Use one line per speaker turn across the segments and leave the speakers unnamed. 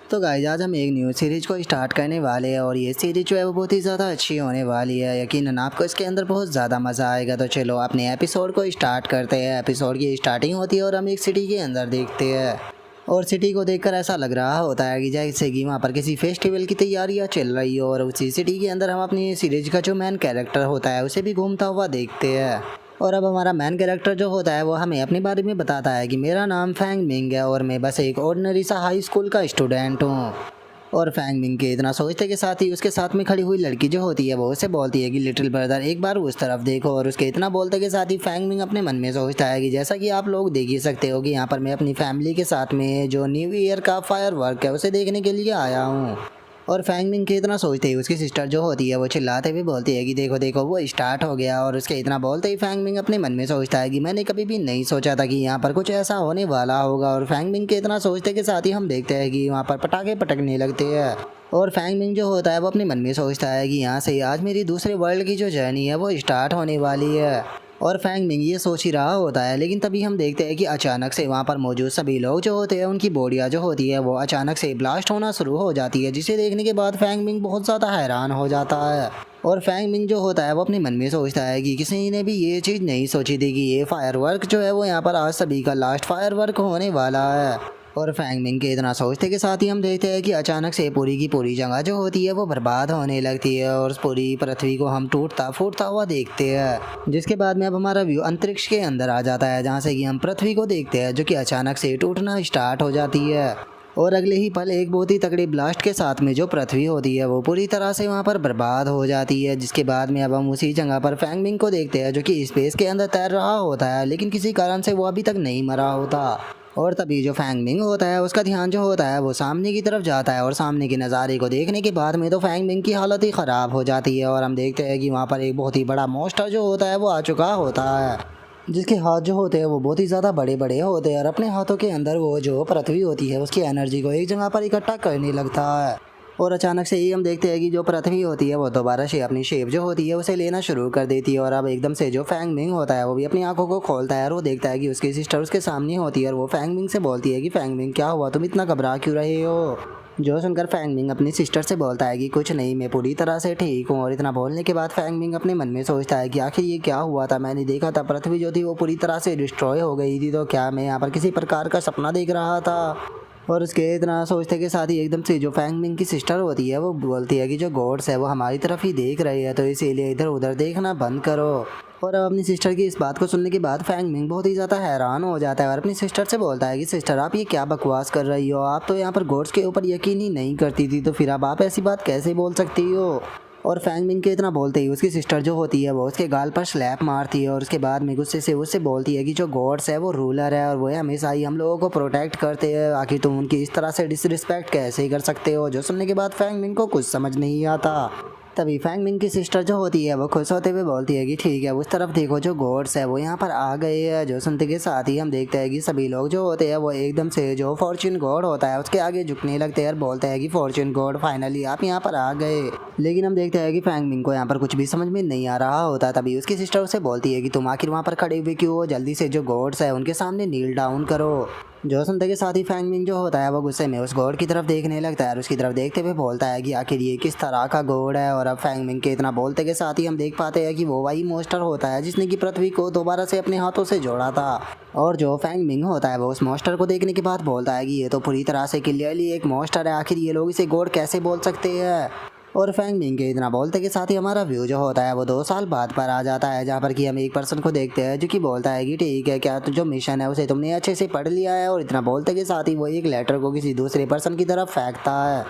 तो गाइस आज हम एक न्यू सीरीज को स्टार्ट करने वाले हैं और ये सीरीज जो है वो बहुत ही ज़्यादा अच्छी होने वाली है। यकीनन आपको इसके अंदर बहुत ज़्यादा मज़ा आएगा। तो चलो अपने एपिसोड को स्टार्ट करते हैं। एपिसोड की स्टार्टिंग होती है और हम एक सिटी के अंदर देखते हैं और सिटी को देखकर ऐसा लग रहा होता है कि जैसे कि वहाँ पर किसी फेस्टिवल की तैयारियाँ चल रही हो और उसी सिटी के अंदर हम अपनी सीरीज का जो मेन कैरेक्टर होता है उसे भी घूमता हुआ देखते हैं। और अब हमारा मेन कैरेक्टर जो होता है वो हमें अपने बारे में बताता है कि मेरा नाम फैंग मिंग है और मैं बस एक ऑर्डिनरी सा हाई स्कूल का स्टूडेंट हूँ। और फैंग मिंग के इतना सोचते के साथ ही उसके साथ में खड़ी हुई लड़की जो होती है वो उसे बोलती है कि लिटिल ब्रदर एक बार उस तरफ देखो। और उसके इतना बोलते के साथ ही फैंग मिंग अपने मन में सोचता है कि जैसा कि आप लोग देख ही सकते हो कि यहाँ पर मैं अपनी फैमिली के साथ में जो न्यू ईयर का फायर वर्क है उसे देखने के लिए आया हूँ। और फैंग मिंग के इतना सोचते ही उसकी सिस्टर जो होती है वो चिल्लाते हुए बोलती है कि देखो देखो वो स्टार्ट हो गया। और उसके इतना बोलते ही फैंग मिंग अपने मन में सोचता है कि मैंने कभी भी नहीं सोचा था कि यहाँ पर कुछ ऐसा होने वाला होगा। और फैंग मिंग के इतना सोचते के साथ ही हम देखते हैं कि वहाँ पर पटाखे पटकने लगते हैं। और फैंग मिंग जो होता है वो अपने मन में सोचता है कि यहाँ से आज मेरी दूसरे वर्ल्ड की जो जर्नी है वो स्टार्ट होने वाली है। और फैंग मिंग ये सोच ही रहा होता है, लेकिन तभी हम देखते हैं कि अचानक से वहाँ पर मौजूद सभी लोग जो होते हैं उनकी बॉडियाँ जो होती है वो अचानक से ब्लास्ट होना शुरू हो जाती है, जिसे देखने के बाद फैंग मिंग बहुत ज़्यादा हैरान हो जाता है। और फैंग मिंग जो होता है वो अपने मन में सोचता है कि किसी ने भी ये चीज़ नहीं सोची थी कि ये फायरवर्क जो है वो यहाँ पर आज सभी का लास्ट फायरवर्क होने वाला है। और फैंग मिंग के इतना सोचते के साथ ही हम देखते हैं कि अचानक से पूरी की पूरी जगह जो होती है वो बर्बाद होने लगती है और उस पूरी पृथ्वी को हम टूटता फूटता हुआ देखते हैं। जिसके बाद में अब हमारा व्यू अंतरिक्ष के अंदर आ जाता है, जहाँ से कि हम पृथ्वी को देखते हैं जो कि अचानक से टूटना स्टार्ट हो जाती है। और अगले ही पल एक बहुत ही तगड़ी ब्लास्ट के साथ में जो पृथ्वी होती है वो पूरी तरह से वहाँ पर बर्बाद हो जाती है। जिसके बाद में अब हम उसी जगह पर फैंग मिंग को देखते हैं जो कि स्पेस के अंदर तैर रहा होता है, लेकिन किसी कारण से वो अभी तक नहीं मरा होता। और तभी जो फैंग मिंग होता है उसका ध्यान जो होता है वो सामने की तरफ जाता है और सामने के नज़ारे को देखने के बाद में तो फैंग मिंग की हालत ही ख़राब हो जाती है। और हम देखते हैं कि वहाँ पर एक बहुत ही बड़ा मॉन्स्टर जो होता है वो आ चुका होता है, जिसके हाथ जो होते हैं वो बहुत ही ज़्यादा बड़े बड़े होते हैं और अपने हाथों के अंदर वो जो पृथ्वी होती है उसकी एनर्जी को एक जगह पर इकट्ठा करने लगता है। और अचानक से ही हम देखते हैं कि जो पृथ्वी होती है वो दोबारा से अपनी शेप जो होती है उसे लेना शुरू कर देती है। और अब एकदम से जो फैंग मिंग होता है वो भी अपनी आंखों को खोलता है और वो देखता है कि उसकी सिस्टर उसके सामने होती है। और वो फैंग मिंग से बोलती है कि फैंग मिंग क्या हुआ, तुम इतना घबरा क्यों रहे हो। जो सुनकर फैंग मिंग अपनी सिस्टर से बोलता है कि कुछ नहीं, मैं पूरी तरह से ठीक हूँ। और इतना बोलने के बाद फैंग मिंग अपने मन में सोचता है कि आखिर ये क्या हुआ था। मैंने देखा था पृथ्वी जो थी वो पूरी तरह से डिस्ट्रॉय हो गई थी, तो क्या मैं यहाँ पर किसी प्रकार का सपना देख रहा था। और उसके इतना सोचते के साथ ही एकदम से जो फैंग मिंग की सिस्टर होती है वो बोलती है कि जो गॉड्स है वो हमारी तरफ ही देख रहे हैं, तो इसीलिए इधर उधर देखना बंद करो। और अब अपनी सिस्टर की इस बात को सुनने के बाद फैंग मिंग बहुत ही ज़्यादा हैरान हो जाता है और अपनी सिस्टर से बोलता है कि सिस्टर आप ये क्या बकवास कर रही हो, आप तो यहाँ पर गॉड्स के ऊपर यकीन ही नहीं करती थी, तो फिर अब आप ऐसी बात कैसे बोल सकती हो। और फैंग मिंग के इतना बोलते ही उसकी सिस्टर जो होती है वो उसके गाल पर स्लैप मारती है और उसके बाद में गुस्से से उससे बोलती है कि जो गॉड्स है वो रूलर है और वो हमेशा ही हम लोगों को प्रोटेक्ट करते हैं, आखिर तुम उनकी इस तरह से डिसरिस्पेक्ट कैसे कर सकते हो। जो सुनने के बाद फैंग मिंग को कुछ समझ नहीं आता। तभी फैंग मिंग की सिस्टर जो होती है वो खुश होते हुए बोलती है कि ठीक है उस तरफ देखो जो गॉड्स है वो यहाँ पर आ गए हैं। जो सुनते के साथ ही हम देखते हैं कि सभी लोग जो होते हैं वो एकदम से जो फॉर्च्यून गॉड होता है उसके आगे झुकने लगते हैं और बोलते हैं कि फॉर्च्यून गॉड फाइनली आप यहाँ पर आ गए। लेकिन हम देखते हैं कि फैंग मिंग को यहाँ पर कुछ भी समझ में नहीं आ रहा होता। तभी उसकी सिस्टर उसे बोलती है कि तुम आखिर वहाँ पर खड़े हुए क्यों हो, जल्दी से जो गॉड्स है उनके सामने नील डाउन करो। जो सुनते के साथ ही फैंग मिंग जो होता है वो गुस्से में उस गॉड की तरफ देखने लगता है और उसकी तरफ देखते हुए बोलता है कि आखिर ये किस तरह का गॉड है। और अब फैंग मिंग के इतना बोलते के साथ ही हम देख पाते हैं कि वो वही मॉन्स्टर होता है जिसने कि पृथ्वी को दोबारा से अपने हाथों से जोड़ा था। और जो फैंग मिंग होता है वो उस मॉन्स्टर को देखने के बाद बोलता है कि ये तो पूरी तरह से क्लियरली एक मॉन्स्टर है, आखिर ये लोग इसे गॉड कैसे बोल सकते हैं। और फैंग मिंग के इतना बोलते के साथ ही हमारा व्यू जो होता है वो 2 साल बाद पर आ जाता है, जहाँ पर कि हम एक पर्सन को देखते हैं जो कि बोलता है कि ठीक है क्या तो जो मिशन है उसे तुमने अच्छे से पढ़ लिया है। और इतना बोलते के साथ ही वो एक लेटर को किसी दूसरे पर्सन की तरफ फेंकता है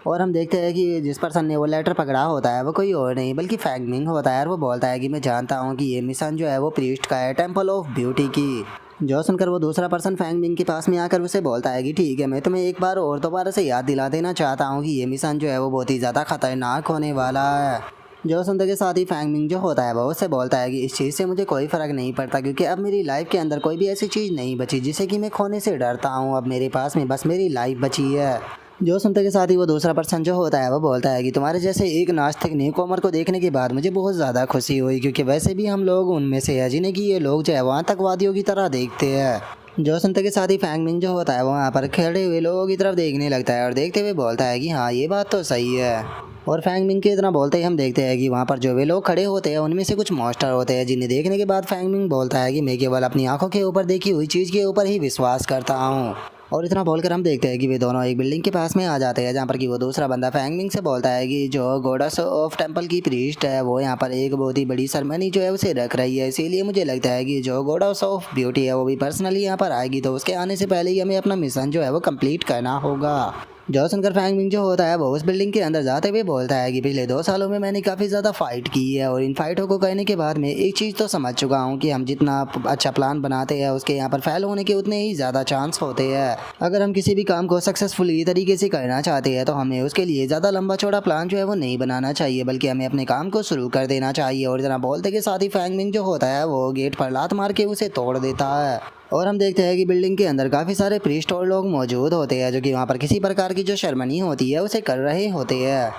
और हम देखते हैं कि जिस पर्सन ने वो लेटर पकड़ा होता है वो कोई और नहीं बल्कि फैंग मिंग होता है। और वो बोलता है कि मैं जानता हूँ कि ये मिशन जो है वो प्रीस्ट का है, टेम्पल ऑफ ब्यूटी की। जो सुनकर वो दूसरा पर्सन फैंग मिंग के पास में आकर उसे बोलता है कि ठीक है मैं तुम्हें एक बार और दोबारा से याद दिला देना चाहता हूँ कि ये मिशन जो है वो बहुत ही ज़्यादा खतरनाक होने वाला है। जो सुनते के साथ ही फैंग मिंग जो होता है वो उससे बोलता है कि इस चीज़ से मुझे कोई फ़र्क नहीं पड़ता, क्योंकि अब मेरी लाइफ के अंदर कोई भी ऐसी चीज़ नहीं बची जिसे कि मैं खोने से डरता हूँ। अब मेरे पास में बस मेरी लाइफ बची है। जो सुनते के साथ ही वो दूसरा पर्सन जो होता है वो बोलता है कि तुम्हारे जैसे एक नास्तिक न्यूकॉमर को देखने के बाद मुझे बहुत ज़्यादा खुशी हुई, क्योंकि वैसे भी हम लोग उनमें से है जिन्हें कि ये लोग जो है वो आतंकवादियों की तरह देखते हैं। जो सुनते के साथ ही फैंग मिंग जो होता है वो यहाँ पर खड़े हुए लोगों की तरफ देखने लगता है और देखते हुए बोलता है कि हाँ ये बात तो सही है। और फैंग मिंग के इतना बोलते ही हम देखते हैं कि वहाँ पर जो वे लोग खड़े होते हैं उनमें से कुछ मॉन्स्टर होते हैं, जिन्हें देखने के बाद फैंग मिंग बोलता है कि मैं केवल अपनी आंखों के ऊपर देखी हुई चीज़ के ऊपर ही विश्वास करता हूँ। और इतना बोलकर हम देखते हैं कि वे दोनों एक बिल्डिंग के पास में आ जाते हैं, जहाँ पर कि वो दूसरा बंदा फैंग मिंग से बोलता है कि जो गॉडेस ऑफ टेंपल की प्रीस्ट है वो यहाँ पर एक बहुत ही बड़ी सेरेमनी जो है उसे रख रही है, इसीलिए मुझे लगता है कि जो गॉडेस ऑफ ब्यूटी है वो भी पर्सनली यहाँ पर आएगी, तो उसके आने से पहले ही हमें अपना मिशन जो है वो कंप्लीट करना होगा। जो सुनकर फैंग मिंग जो होता है वो उस बिल्डिंग के अंदर जाते हुए बोलता है कि पिछले 2 सालों में मैंने काफ़ी ज़्यादा फाइट की है और इन फाइटों को करने के बाद मैं एक चीज़ तो समझ चुका हूँ कि हम जितना अच्छा प्लान बनाते हैं उसके यहाँ पर फेल होने के उतने ही ज़्यादा चांस होते हैं। अगर हम किसी भी काम को सक्सेसफुली तरीके से करना चाहते हैं तो हमें उसके लिए ज़्यादा लंबा चौड़ा प्लान जो है वो नहीं बनाना चाहिए, बल्कि हमें अपने काम को शुरू कर देना चाहिए। और इतना बोलते के साथ ही फैंग मिंग जो होता है वो गेट पर लात मार के उसे तोड़ देता है। और हम देखते हैं कि बिल्डिंग के अंदर काफ़ी सारे प्रीस्ट और लोग मौजूद होते हैं जो कि वहाँ पर किसी प्रकार की जो सेरेमनी होती है उसे कर रहे होते हैं।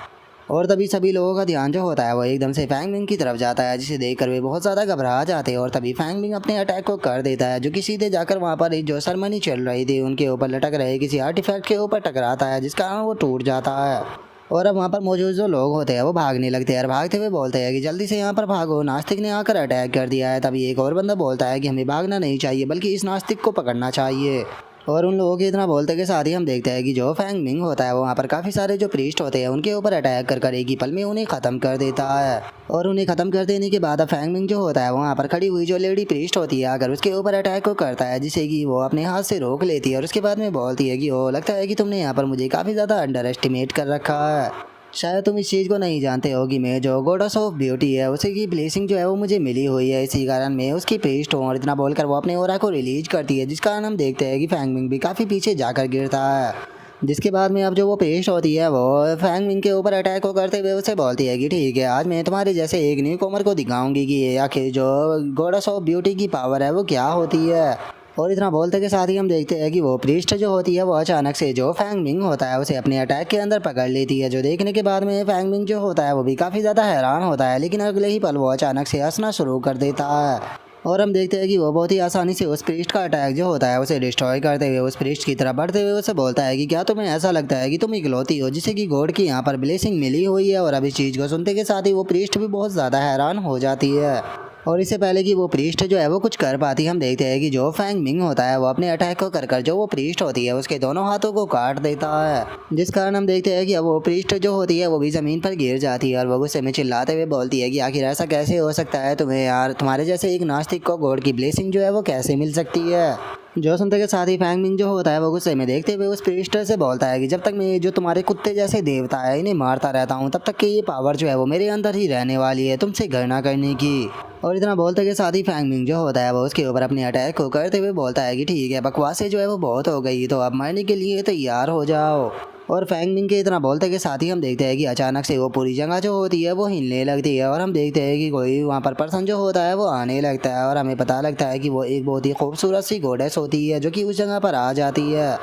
और तभी सभी लोगों का ध्यान जो होता है वो एकदम से फैंग मिंग की तरफ जाता है, जिसे देखकर वे बहुत ज़्यादा घबरा जाते हैं। और तभी फैंग मिंग अपने अटैक को कर देता है, जो कि सीधे जाकर वहाँ पर जो सेरेमनी चल रही थी उनके ऊपर लटक रहे किसी आर्टिफैक्ट के ऊपर टकराता है, जिस कारण वो टूट जाता है। और अब वहाँ पर मौजूद जो लोग होते हैं वो भागने लगते हैं और भागते हुए बोलते हैं कि जल्दी से यहाँ पर भागो, नास्तिक ने आकर अटैक कर दिया है। तभी एक और बंदा बोलता है कि हमें भागना नहीं चाहिए बल्कि इस नास्तिक को पकड़ना चाहिए। और उन लोगों के इतना बोलते के साथ ही हम देखते हैं कि जो फैंग मिंग होता है वो वहाँ पर काफ़ी सारे जो प्रीस्ट होते हैं उनके ऊपर अटैक कर एक ही पल में उन्हें ख़त्म कर देता है। और उन्हें ख़त्म कर देने के बाद अब फैंग मिंग जो होता है वो वहाँ पर खड़ी हुई जो लेडी प्रीस्ट होती है अगर उसके ऊपर अटैक को करता है, जिसे कि वो अपने हाथ से रोक लेती है और उसके बाद में बोलती है कि ओ लगता है कि तुमने यहाँ पर मुझे काफ़ी ज़्यादा अंडर एस्टिमेट कर रखा है। शायद तुम इस चीज़ को नहीं जानते हो कि मैं जो गॉडेस ऑफ ब्यूटी है उसी की ब्लेसिंग जो है वो मुझे मिली हुई है, इसी कारण मैं उसकी पेस्ट हूँ। और इतना बोलकर वो अपने ओरा को रिलीज करती है, जिस कारण हम देखते हैं कि फैंग मिंग भी काफ़ी पीछे जाकर गिरता है। जिसके बाद में अब जो वो पेस्ट होती है वो फैंग मिंग के ऊपर अटैक को करते हुए उसे बोलती है कि ठीक है आज मैं तुम्हारे जैसे एक न्यू कॉमर को दिखाऊंगी कि आखिर जो गॉडेस ऑफ ब्यूटी की पावर है वो क्या होती है। और इतना बोलते के साथ ही हम देखते हैं कि वो प्रीस्ट जो होती है वो अचानक से जो फैंग मिंग होता है उसे अपने अटैक के अंदर पकड़ लेती है, जो देखने के बाद में फैंग मिंग जो होता है वो भी काफ़ी ज़्यादा हैरान होता है, लेकिन अगले ही पल वो अचानक से हंसना शुरू कर देता है। और हम देखते हैं कि वो बहुत ही आसानी से उस प्रीस्ट का अटैक जो होता है उसे डिस्ट्रॉय करते हुए उस प्रीस्ट की तरफ बढ़ते हुए उसे बोलता है कि क्या तुम्हें ऐसा लगता है कि तुम इकलौती हो जिसे कि गॉड की यहाँ पर ब्लेसिंग मिली हुई है। और अब इस चीज़ को सुनते के साथ ही वो प्रीस्ट भी बहुत ज़्यादा हैरान हो जाती है। और इससे पहले कि वो प्रीस्ट जो है वो कुछ कर पाती, हम देखते हैं कि जो फैंग मिंग होता है वो अपने अटैक को कर जो वो प्रीस्ट होती है उसके दोनों हाथों को काट देता है, जिस कारण हम देखते हैं कि अब वो प्रीस्ट जो होती है वो भी ज़मीन पर गिर जाती है। और वो गुस्से में चिल्लाते हुए बोलती है कि आखिर ऐसा कैसे हो सकता है, तुम्हें यार तुम्हारे जैसे एक नास्तिक को गॉड की ब्लेसिंग जो है वो कैसे मिल सकती है। जो सुनते के साथ ही फैंग मिंग जो होता है वो गुस्से में देखते हुए उस प्रीस्ट से बोलता है कि जब तक मैं जो तुम्हारे कुत्ते जैसे देवता है इन्हें मारता रहता हूँ तब तक कि ये पावर जो है वो मेरे अंदर ही रहने वाली है तुमसे घृणा करने की। और इतना बोलते के साथ ही फैंग मिंग जो होता है वो उसके ऊपर अपने अटैक को करते हुए बोलता है कि ठीक है बकवासें जो है वो बहुत हो गई, तो अब मरने के लिए तैयार हो जाओ। और फैंग मिंग के इतना बोलते के साथ ही हम देखते हैं कि अचानक से वो पूरी जगह जो होती है वो हिलने लगती है और हम देखते हैं कि कोई वहाँ पर पर्सन जो होता है वो आने लगता है और हमें पता लगता है कि वो एक बहुत ही खूबसूरत सी गॉडेस होती है जो कि उस जगह पर आ जाती है,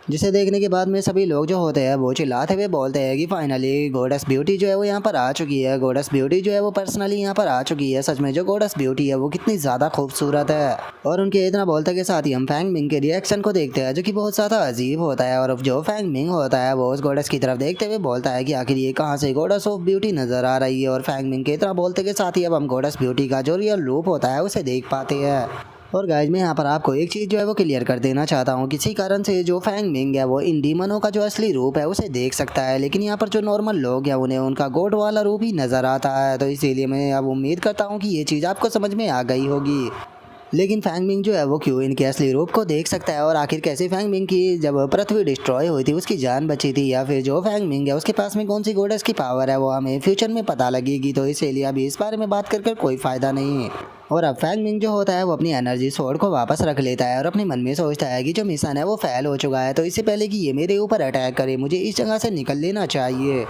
जिसे देखने के बाद में सभी लोग जो होते हैं वो चिल्लाते हुए बोलते हैं कि फाइनली गॉडेस ब्यूटी जो है वो यहाँ पर आ चुकी है, गॉडेस ब्यूटी जो है वो पर्सनली यहाँ पर आ चुकी है। सच में जो गॉडेस ब्यूटी है वो कितनी ज़्यादा खूबसूरत है। और उनके इतना बोलते के साथ ही हम फैंग मिंग के रिएक्शन को देखते हैं जो कि बहुत ज़्यादा अजीब होता है। और जो फैंग मिंग होता है वो उस गॉडेस की तरफ देखते हुए बोलता है कि आखिर ये कहाँ से गॉडेस ऑफ ब्यूटी नज़र आ रही है। और फैंग मिंग के इतना बोलते के साथ ही अब हम गॉडेस ब्यूटी का जो रियल रूप होता है उसे देख पाते हैं। और गाइज मैं यहाँ पर आपको एक चीज़ जो है वो क्लियर कर देना चाहता हूँ, किसी कारण से जो फैंग मिंग है वो इन डीमनों का जो असली रूप है उसे देख सकता है, लेकिन यहाँ पर जो नॉर्मल लोग हैं उन्हें उनका गॉड वाला रूप ही नज़र आता है। तो इसीलिए मैं अब उम्मीद करता हूँ कि ये चीज़ आपको समझ में आ गई होगी। लेकिन फैंग मिंग जो है वो क्यों इनके असली रूप को देख सकता है, और आखिर कैसे फैंग मिंग की जब पृथ्वी डिस्ट्रॉय हुई थी उसकी जान बची थी, या फिर जो फैंग मिंग है उसके पास में कौन सी गॉडेस की पावर है वो हमें फ्यूचर में पता लगेगी। तो इसीलिए अभी इस बारे में बात कर कोई फ़ायदा नहीं है। और अब फैंग मिंग जो होता है वो अपनी एनर्जी सोर्ड को वापस रख लेता है और अपने मन में सोचता है कि जो मिशन है वो फेल हो चुका है, तो इससे पहले कि ये मेरे ऊपर अटैक करे मुझे इस जगह से निकल लेना चाहिए।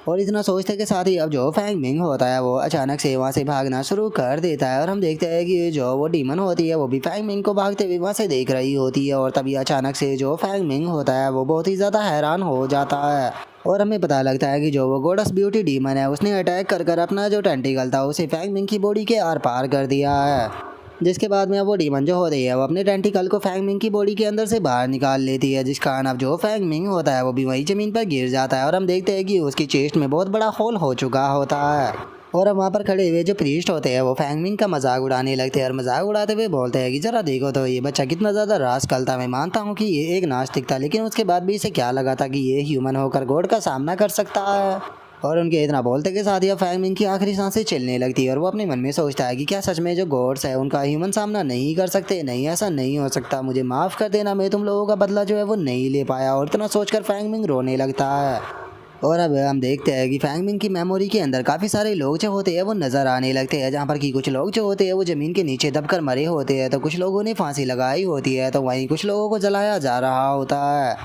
और इतना सोचते के साथ ही अब जो फैंग मिंग होता है वो अचानक से वहाँ से भागना शुरू कर देता है और हम देखते हैं कि जो वो डीमन होती है वो भी फैंग मिंग को भागते हुए वहाँ से देख रही होती है। और तभी अचानक से जो फैंग मिंग होता है वो बहुत ही ज़्यादा हैरान हो जाता है और हमें पता लगता है कि जो वो गॉडेस ब्यूटी डीमन है उसने अटैक कर अपना जो टेंटिकल था उसे फैंग मिंग की बॉडी के आर पार कर दिया है। जिसके बाद में अब वो डीमन जो हो रही है वो अपने टेंटिकल को फैंग मिंग की बॉडी के अंदर से बाहर निकाल लेती है, जिस कारण अब जो फैंग मिंग होता है वो भी वही ज़मीन पर गिर जाता है और हम देखते हैं कि उसकी चेस्ट में बहुत बड़ा होल हो चुका होता है। और अब वहाँ पर खड़े हुए जो प्रीस्ट होते हैं वो फैंग मिंग का मजाक उड़ाने लगते हैं और मजाक उड़ाते हुए बोलते हैं कि जरा देखो तो ये बच्चा कितना ज़्यादा रास्कल था। मैं मानता हूँ कि ये एक नास्तिक था, लेकिन उसके बाद भी इसे क्या लगा था कि ये ह्यूमन होकर गॉड का सामना कर सकता है। और उनके इतना बोलते के साथ ही फैंग मिंग की आखिरी सांसें चलने लगती है और वो अपने मन में सोचता है कि क्या सच में जो गॉड्स है उनका ह्यूमन सामना नहीं कर सकते? नहीं, ऐसा नहीं हो सकता, मुझे माफ़ कर देना, मैं तुम लोगों का बदला जो है वो नहीं ले पाया। और इतना सोचकर फैंग मिंग रोने लगता है। और अब हम देखते हैं कि फैंग मिंग की मेमोरी के अंदर काफ़ी सारे लोग जो होते हैं वो नज़र आने लगते हैं, जहाँ पर कि कुछ लोग जो होते हैं वो ज़मीन के नीचे दबकर मरे होते हैं, तो कुछ लोगों ने फांसी लगाई होती है, तो वहीं कुछ लोगों को जलाया जा रहा होता है।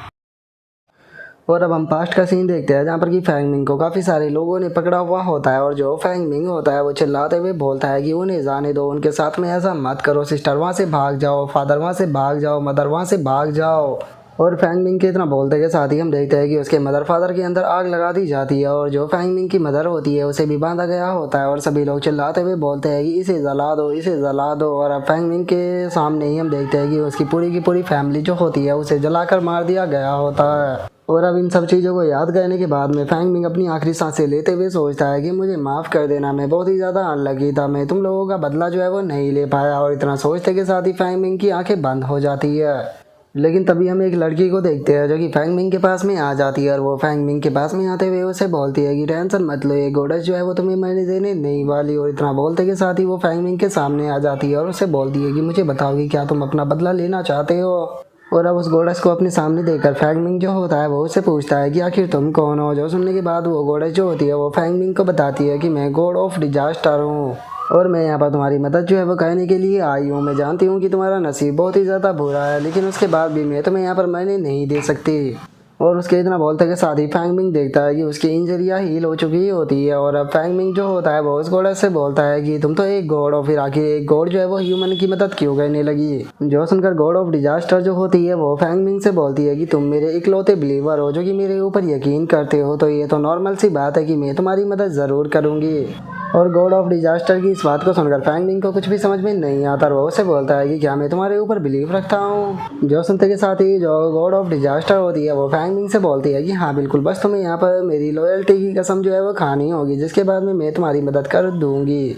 और अब हम पास्ट का सीन देखते हैं, जहाँ पर कि फैंग मिंग को काफ़ी सारे लोगों ने पकड़ा हुआ होता है और जो फैंग मिंग होता है वो चिल्लाते हुए बोलता है कि उन्हें जाने दो, उनके साथ में ऐसा मत करो, सिस्टर वहाँ से भाग जाओ, फादर वहाँ से भाग जाओ, मदर वहाँ से भाग जाओ। और फैंग मिंग के इतना बोलते के साथ ही हम देखते हैं कि उसके मदर फादर के अंदर आग लगा दी जाती है और जो फैंग मिंग की मदर होती है उसे भी बांधा गया होता है और सभी लोग चिल्लाते हुए बोलते हैं कि इसे जला दो, इसे जला दो। और अब फैंग मिंग के सामने ही हम देखते हैं कि उसकी पूरी की पूरी फैमिली जो होती है उसे जलाकर मार दिया गया होता है। और अब इन सब चीज़ों को याद करने के बाद में फैंग मिंग अपनी आखिरी सांसें लेते हुए सोचता है कि मुझे माफ़ कर देना, मैं बहुत ही ज़्यादा अनलकी था, मैं तुम लोगों का बदला जो है वो नहीं ले पाया। और इतना सोचते के साथ ही फैंग मिंग की आंखें बंद हो जाती है। लेकिन तभी हम एक लड़की को देखते हैं जो कि फैंग मिंग के पास में आ जाती है और वो फैंग मिंग के पास में आते हुए उसे बोलती है कि टेंशन मत लो, ये गोडस जो है वो तुम्हें मरने देने नहीं वाली। और इतना बोलते के साथ ही वो फैंग मिंग के सामने आ जाती है और उसे बोलती है कि मुझे बताओ कि क्या तुम अपना बदला लेना चाहते हो। और अब उस गोडस को अपने सामने देखकर फैंग मिंग जो होता है वो उससे पूछता है कि आखिर तुम कौन हो। जो सुनने के बाद वो गोडस जो होती है वो फैंग मिंग को बताती है कि मैं गॉड ऑफ डिजास्टर हूँ और मैं यहाँ पर तुम्हारी मदद जो है वो करने के लिए आई हूँ। मैं जानती हूँ कि तुम्हारा नसीब बहुत ही ज़्यादा बुरा है, लेकिन उसके बाद भी मैं तुम्हें यहाँ पर मरने नहीं दे सकती। और उसके इतना बोलते के साथ ही फैंग मिंग देखता है कि उसकी इंजरियाँ हील हो चुकी होती है। और अब फैंग मिंग जो होता है वो उस गॉड से बोलता है कि तुम तो एक गॉड हो, फिर आखिर एक गॉड जो है वो ह्यूमन की मदद क्यों करने लगी। जो सुनकर गॉड ऑफ डिजास्टर जो होती है वो फैंग मिंग से बोलती है कि तुम मेरे इकलौते बिलीवर हो जो कि मेरे ऊपर यकीन करते हो, तो ये तो नॉर्मल सी बात है कि मैं तुम्हारी मदद ज़रूर करूँगी। और गॉड ऑफ डिजास्टर की इस बात को सुनकर फैंग मिंग को कुछ भी समझ में नहीं आता और वो उसे बोलता है कि क्या मैं तुम्हारे ऊपर बिलीव रखता हूँ। जो सुनते के साथ ही जो गॉड ऑफ डिजास्टर होती है वो फैंग मिंग से बोलती है कि हाँ बिल्कुल, बस तुम्हें यहाँ पर मेरी लॉयल्टी की कसम जो है वो खानी होगी, जिसके बाद में मैं तुम्हारी मदद कर दूँगी।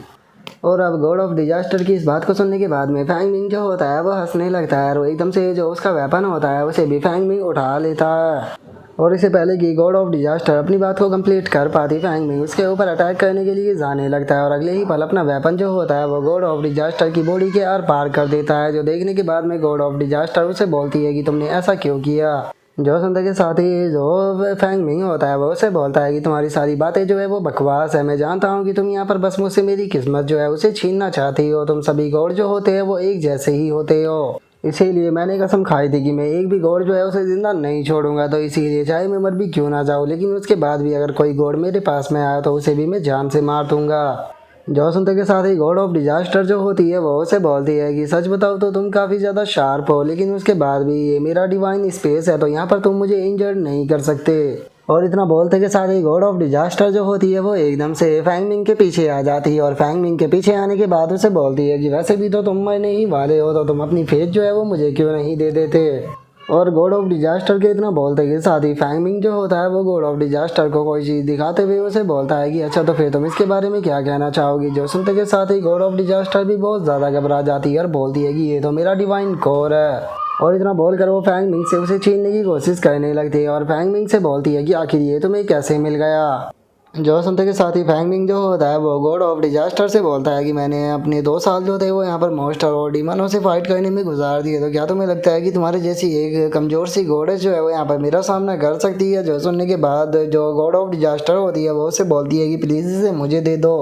और अब गॉड ऑफ डिजास्टर की इस बात को सुनने के बाद में फैंग मिंग जो होता है वो हंसने लगता है और वो एकदम से जो उसका वेपन होता है उसे भी फैंग मिंग उठा लेता है। और इससे पहले कि गॉड ऑफ डिजास्टर अपनी बात को कंप्लीट कर पाती फैंग मिंग उसके ऊपर अटैक करने के लिए जाने लगता है और अगले ही पल अपना वेपन जो होता है वो गॉड ऑफ डिजास्टर की बॉडी के आर पार कर देता है। जो देखने के बाद में गॉड ऑफ डिजास्टर उसे बोलती है कि तुमने ऐसा क्यों किया। जो सुनते के साथ ही जो फैंग मिंग होता है वो उसे बोलता है कि तुम्हारी सारी बातें जो है वो बकवास है, मैं जानता हूँ कि तुम यहाँ पर बस मुझसे मेरी किस्मत जो है उसे छीनना चाहती हो। तुम सभी गॉड जो होते हैं वो एक जैसे ही होते हो, इसीलिए मैंने कसम खाई थी कि मैं एक भी गॉड जो है उसे जिंदा नहीं छोड़ूंगा। तो इसीलिए चाहे मैं मर भी क्यों ना जाऊँ, लेकिन उसके बाद भी अगर कोई गॉड मेरे पास में आया तो उसे भी मैं जान से मार दूंगा। जो सुनते के साथ ही गॉड ऑफ डिजास्टर जो होती है वो उसे बोलती है कि सच बताओ तो तुम काफ़ी ज़्यादा शार्प हो, लेकिन उसके बाद भी ये मेरा डिवाइन स्पेस है, तो यहाँ पर तुम मुझे इंजर्ड नहीं कर सकते। और इतना बोलते के साथ ही गॉड ऑफ डिजास्टर जो होती है वो एकदम से फैंग मिंग के पीछे आ जाती है और फैंग मिंग के पीछे आने के बाद उसे बोलती है कि वैसे भी तो तुम मरने ही वाले हो, तो तुम अपनी फेस जो है वो मुझे क्यों नहीं दे देते। और गॉड ऑफ डिजास्टर के इतना बोलते के साथ ही फैंग मिंग जो होता है वो गॉड ऑफ डिजास्टर को कोई चीज़ दिखाते हुए उसे बोलता है कि अच्छा तो फिर तुम इसके बारे में क्या कहना चाहोगी। जो सुनते के साथ ही गॉड ऑफ डिजास्टर भी बहुत ज़्यादा घबरा जाती है और बोलती है कि ये तो मेरा डिवाइन कोर है। और इतना बोलकर वो फैंग मिंग से उसे छीनने की कोशिश करने लगती है और फैंग मिंग से बोलती है कि आखिर ये तुम्हें कैसे मिल गया। जो सुनते के साथ ही फैंग मिंग जो होता है वो गॉड ऑफ डिजास्टर से बोलता है कि मैंने अपने 2 साल जो थे वो यहाँ पर मॉन्स्टर और डीमनों से फाइट करने में गुजार दिए, तो क्या तुम्हें लगता है कि तुम्हारे जैसी एक कमज़ोर सी गॉडेस जो है वो यहाँ पर मेरा सामना कर सकती है। जो सुनने के बाद जो गॉड ऑफ डिजास्टर होती है वो उससे बोलती है कि प्लीज़ इसे मुझे दे दो।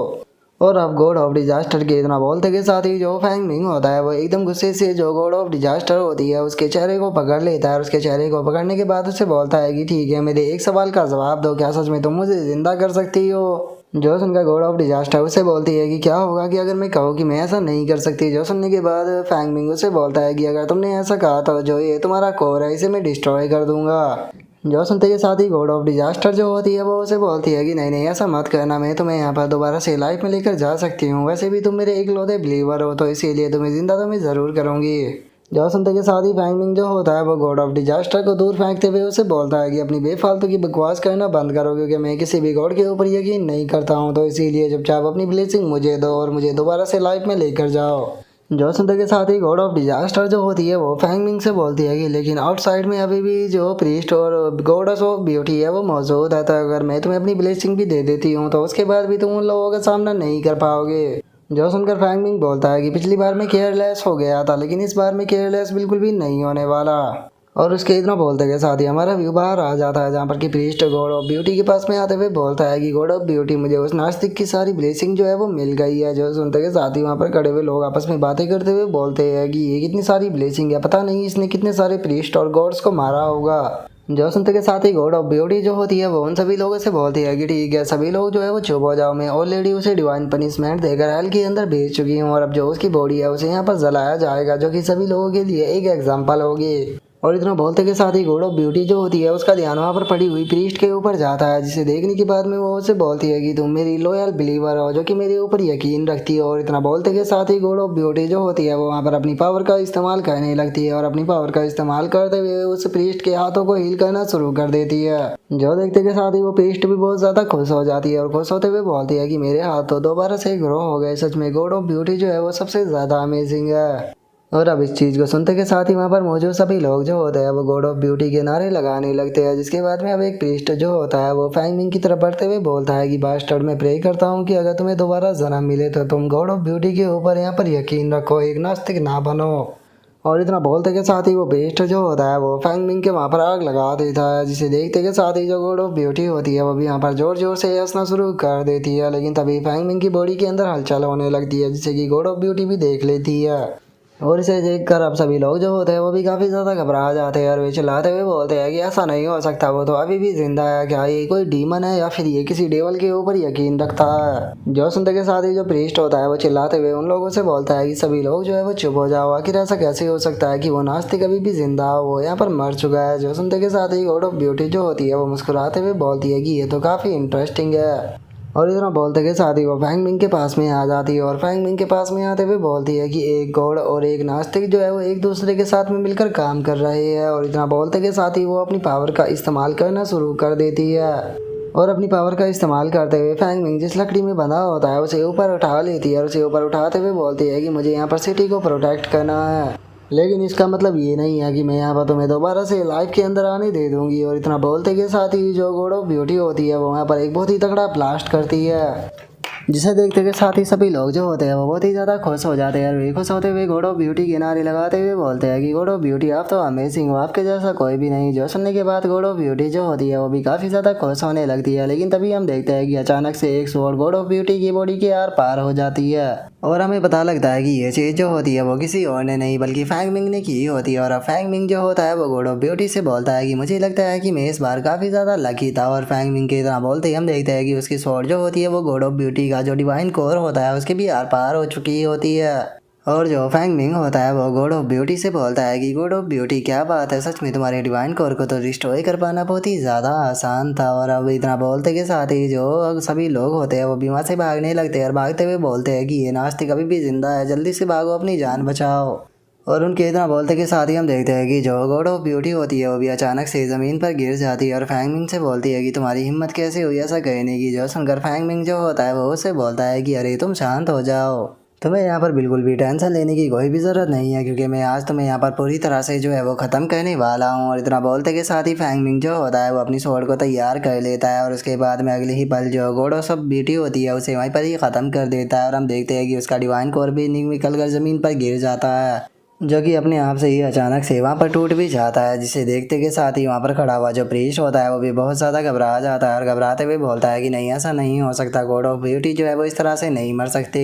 और अब गॉड ऑफ डिजास्टर के इतना बोलते के साथ ही जो फैंग मिंग होता है वो एकदम गुस्से से जो गॉड ऑफ डिजास्टर होती है उसके चेहरे को पकड़ लेता है और उसके चेहरे को पकड़ने के बाद उसे बोलता है कि ठीक है, मेरे एक सवाल का जवाब दो, क्या सच में तुम मुझे जिंदा कर सकती हो। जो सुनकर गॉड ऑफ डिजास्टर उसे बोलती है कि क्या होगा कि अगर मैं कहूँ कि मैं ऐसा नहीं कर सकती। जो सुनने के बाद फैंग मिंग उसे बोलता है कि अगर तुमने ऐसा कहा तो जो ये तुम्हारा कोर है इसे मैं डिस्ट्रॉय कर दूंगा। जो सुनते के साथ ही गॉड ऑफ डिजास्टर जो होती है वो उसे बोलती है कि नहीं नहीं ऐसा मत करना, मैं तुम्हें यहाँ पर दोबारा से लाइफ में लेकर जा सकती हूँ, वैसे भी तुम मेरे इकलौते बिलीवर हो तो इसीलिए तुम्हें जिंदा तो मैं ज़रूर करूँगी। जो सुनते के साथ ही फैंग मिंग जो होता है वो गॉड ऑफ डिजास्टर को दूर फेंकते हुए उसे बोलता है कि अपनी बेफालतू की बकवास करना बंद करो, क्योंकि मैं किसी भी गॉड के ऊपर यकीन नहीं करता हूँ, तो इसीलिए चुपचाप अपनी ब्लेसिंग मुझे दो और मुझे दोबारा से लाइफ में लेकर जाओ। जो सुनते के साथ ही गॉड ऑफ डिजास्टर जो होती है वो फैंग मिंग से बोलती है कि लेकिन आउटसाइड में अभी भी जो प्रीस्ट और गॉडेस ऑफ ब्यूटी है वो मौजूद है, तो अगर मैं तुम्हें अपनी ब्लेसिंग भी दे देती हूँ तो उसके बाद भी तुम उन लोगों का सामना नहीं कर पाओगे। जो सुनकर फैंग मिंग बोलता है कि पिछली बार मैं केयरलेस हो गया था, लेकिन इस बार मैं केयरलेस बिल्कुल भी नहीं होने वाला। और उसके इतना बोलते के साथ ही हमारा व्यू बाहर आ जाता है, जहाँ पर कि प्रीस्ट गॉड ऑफ ब्यूटी के पास में आते हुए बोलता है कि गॉड ऑफ ब्यूटी मुझे उस नास्तिक की सारी ब्लेसिंग जो है वो मिल गई है। जो सुनते के साथ ही वहाँ पर खड़े हुए लोग आपस में बातें करते हुए बोलते हैं कि ये कितनी सारी ब्लेसिंग है, पता नहीं इसने कितने सारे प्रीस्ट और गॉड्स को मारा होगा। जो सुनते के साथ ही गॉड ऑफ ब्यूटी जो होती है वो उन सभी लोगों से बोलती है कि ठीक है सभी लोग जो है वो चुप हो जाओ, मैं ऑलरेडी उसे डिवाइन पनिशमेंट देकर हेल के अंदर भेज चुकी हूँ और अब जो उसकी बॉडी है उसे यहाँ पर जलाया जाएगा, जो कि सभी लोगों के लिए एक एग्जाम्पल होगी। और इतना बोलते के साथ ही गॉड ऑफ ब्यूटी जो होती है उसका ध्यान वहाँ पर पड़ी हुई प्रीस्ट के ऊपर जाता है, जिसे देखने के बाद में वो उसे बोलती है कि तुम मेरी लॉयल बिलीवर हो जो कि मेरे ऊपर यकीन रखती है। और इतना बोलते के साथ ही गॉड ऑफ ब्यूटी जो होती है वो वहाँ पर अपनी पावर का इस्तेमाल करने लगती है और अपनी पावर का इस्तेमाल करते हुए उस प्रीस्ट के हाथों को हील करना शुरू कर देती है। जो देखते के साथ ही वो प्रीस्ट भी बहुत ज़्यादा खुश हो जाती है और खुश होते हुए बोलती है कि मेरे हाथ तो दोबारा से ग्रो हो गए, सच में गॉड ऑफ ब्यूटी जो है वो सबसे ज़्यादा अमेजिंग है। और अब इस चीज़ को सुनते के साथ ही वहाँ पर मौजूद सभी लोग जो होते हैं वो गॉड ऑफ ब्यूटी के नारे लगाने लगते हैं, जिसके बाद में अब एक प्रीस्ट जो होता है वो फैंग मिंग की तरफ बढ़ते हुए बोलता है कि बास्टर्ड मैं प्रे करता हूँ कि अगर तुम्हें दोबारा जन्म मिले तो तुम गॉड ऑफ ब्यूटी के ऊपर यहाँ पर यकीन रखो, एक नास्तिक ना बनो। और इतना बोलते के साथ ही वो प्रीस्ट जो होता है वो फैंग मिंग के वहाँ पर आग लगा देता है, जिसे देखते के साथ ही जो गॉड ऑफ ब्यूटी होती है वो भी यहाँ पर जोर जोर से हंसना शुरू कर देती है। लेकिन तभी फैंग मिंग की बॉडी के अंदर हलचल होने लगती है, जिसे कि गॉड ऑफ ब्यूटी भी देख लेती है। और इसे देखकर अब सभी लोग जो होते हैं वो भी काफ़ी ज़्यादा घबरा जाते हैं और वे चिल्लाते हुए बोलते हैं कि ऐसा नहीं हो सकता, वो तो अभी भी जिंदा है, क्या ये कोई डीमन है या फिर ये किसी डेवल के ऊपर यकीन रखता है। जो सुनते के साथ ही जो प्रीस्ट होता है वो चिल्लाते हुए उन लोगों से बोलता है कि सभी लोग जो है वो चुप हो जाओ, आखिर ऐसा कैसे हो सकता है कि वो नास्तिक अभी भी जिंदा हो, वो यहाँ पर मर चुका है। जो सुनते के साथ ही गॉड ऑफ ब्यूटी जो होती है वो मुस्कुराते हुए बोलती है कि ये तो काफ़ी इंटरेस्टिंग है। और इतना बोलते के साथ ही वो फैंग मिंग के पास में आ जाती है और फैंग मिंग के पास में आते हुए बोलती है कि एक गॉड और एक नास्तिक जो है वो एक दूसरे के साथ में मिलकर काम कर रहे हैं। और इतना बोलते के साथ ही वो अपनी पावर का इस्तेमाल करना शुरू कर देती है और अपनी पावर का इस्तेमाल करते हुए फैंग मिंग जिस लकड़ी में बंधा होता है उसे ऊपर उठा लेती है और उसे ऊपर उठाते हुए बोलती है कि मुझे यहाँ पर सिटी को प्रोटेक्ट करना है, लेकिन इसका मतलब ये नहीं है कि मैं यहाँ पर तुम्हें दोबारा से लाइफ के अंदर आने दे दूंगी। और इतना बोलते के साथ ही जो गॉड ऑफ ब्यूटी होती है वो वहाँ पर एक बहुत ही तगड़ा ब्लास्ट करती है, जिसे देखते के साथ ही सभी लोग जो होते हैं वो बहुत ही ज़्यादा खुश हो जाते हैं और वे खुश होते हुए गॉड ऑफ ब्यूटी के नारे लगाते हुए बोलते हैं कि गॉड ऑफ ब्यूटी आप तो अमेजिंग हो, आपके जैसा कोई भी नहीं। जो सुनने के बाद गॉड ऑफ ब्यूटी जो होती है वो भी काफ़ी ज़्यादा खुश होने लगती है, लेकिन तभी हम देखते हैं कि अचानक से एक स्वॉर्ड गॉड ऑफ ब्यूटी की बॉडी के आर पार हो जाती है और हमें पता लगता है कि ये चीज़ जो होती है वो किसी और ने नहीं बल्कि फैंग मिंग ने की होती है। और अब फैंग मिंग जो होता है वो गॉड ऑफ ब्यूटी से बोलता है कि मुझे लगता है कि मैं इस बार काफ़ी ज़्यादा लकी था। और फैंग मिंग के इतना बोलते ही हम देखते हैं कि उसकी स्वॉर्ड जो होती है वो गॉड ऑफ ब्यूटी का जो डिवाइन कोर होता है उसके भी आर पार हो चुकी होती है। और जो फैंग मिंग होता है वो गॉड ऑफ ब्यूटी से बोलता है कि गॉड ऑफ ब्यूटी क्या बात है, सच में तुम्हारे डिवाइन कोर को तो रिस्टोर कर पाना बहुत ही ज़्यादा आसान था। और अब इतना बोलते के साथ ही जो सभी लोग होते हैं वो बीमा से भागने लगते हैं और भागते हुए बोलते हैं कि ये नास्तिक अभी भी जिंदा है, जल्दी से भागो, अपनी जान बचाओ। और उनके इतना बोलते के साथ ही हम देखते हैं कि जो गॉड ऑफ ब्यूटी होती है वो भी अचानक से ज़मीन पर गिर जाती है और फैंग मिंग से बोलती है कि तुम्हारी हिम्मत कैसे हुई ऐसा कहने की। जो सुनकर फैंग मिंग जो होता है वो उससे बोलता है कि अरे तुम शांत हो जाओ, तुम्हें यहाँ पर बिल्कुल भी टेंशन लेने की कोई भी ज़रूरत नहीं है, क्योंकि मैं आज तुम्हें यहाँ पर पूरी तरह से जो है वो ख़त्म करने वाला हूँ। और इतना बोलते के साथ ही फैंग मिंग जो होता है वो अपनी स्वॉर्ड को तैयार कर लेता है और उसके बाद में अगले ही पल जो गॉड ऑफ ब्यूटी होती है उसे वहीं पर ही ख़त्म कर देता है। और हम देखते हैं कि उसका डिवाइन कोर भी निकल कर ज़मीन पर गिर जाता है, जो कि अपने आप से ही अचानक से वहाँ पर टूट भी जाता है, जिसे देखते के साथ ही वहाँ पर खड़ा हुआ जो प्रीस्ट होता है वो भी बहुत ज़्यादा घबरा जाता है और घबराते हुए बोलता है कि नहीं ऐसा नहीं हो सकता, गॉड ऑफ ब्यूटी जो है वो इस तरह से नहीं मर सकते।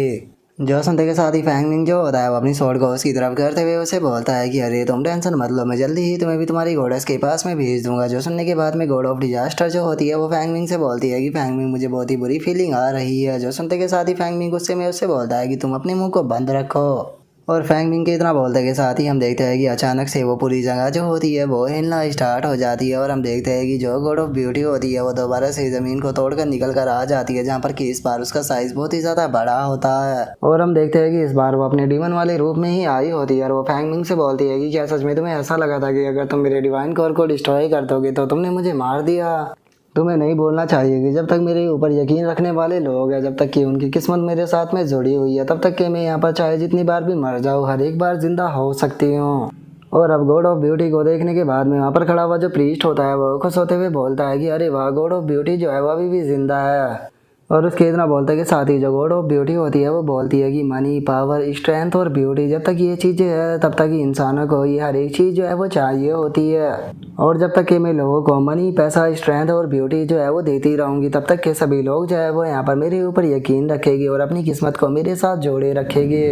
जो सुनते के साथ ही फैंग मिंग जो होता है वो अपनी स्वॉर्ड को उसकी तरफ करते हुए उसे बोलता है कि अरे तुम टेंशन मत लो, मैं जल्दी ही तुम्हें भी तुम्हारी गॉडेस के पास में भेज दूंगा। जो सुनने के बाद में गॉड ऑफ डिजास्टर जो होती है वो फैंग मिंग से बोलती है कि फैंग मिंग मुझे बहुत ही बुरी फीलिंग आ रही है। जो सुनते के साथ ही फैंग मिंग गुस्से में उससे बोलता है कि तुम अपने मुंह को बंद रखो। और फैंग मिंग के इतना बोलते के साथ ही हम देखते हैं कि अचानक से वो पूरी जगह जो होती है वो हिलना स्टार्ट हो जाती है और हम देखते हैं कि जो गॉड ऑफ ब्यूटी होती है वो दोबारा से ज़मीन को तोड़कर निकल कर आ जाती है, जहाँ पर कि इस बार उसका साइज़ बहुत ही ज़्यादा बड़ा होता है। और हम देखते हैं कि इस बार वो अपने डीमन वाले रूप में ही आई होती है और वो फैंग मिंग से बोलती है कि क्या सच में तुम्हें ऐसा लगा था कि अगर तुम मेरे डिवाइन कोर को डिस्ट्रॉय कर दोगे तो तुमने मुझे मार दिया। तुम्हें नहीं बोलना चाहिए कि जब तक मेरे ऊपर यकीन रखने वाले लोग हैं, जब तक कि उनकी किस्मत मेरे साथ में जुड़ी हुई है, तब तक कि मैं यहाँ पर चाहे जितनी बार भी मर जाऊँ हर एक बार जिंदा हो सकती हूँ। और अब गॉड ऑफ ब्यूटी को देखने के बाद में वहाँ पर खड़ा हुआ जो प्रीस्ट होता है वो खुश होते हुए बोलता है कि अरे वाह, गॉड ऑफ ब्यूटी जो है वो अभी भी जिंदा है। और उसके इतना बोलते के साथ ही जो गॉड ऑफ ब्यूटी होती है वो बोलती है कि मनी, पावर, स्ट्रेंथ और ब्यूटी, जब तक ये चीज़ें है तब तक ही इंसानों को ये हर एक चीज़ जो है वो चाहिए होती है। और जब तक कि मैं लोगों को मनी, पैसा, स्ट्रेंथ और ब्यूटी जो है वो देती रहूँगी तब तक के सभी लोग जो है वो यहाँ पर मेरे ऊपर यकीन रखेगी और अपनी किस्मत को मेरे साथ जोड़े रखेगी।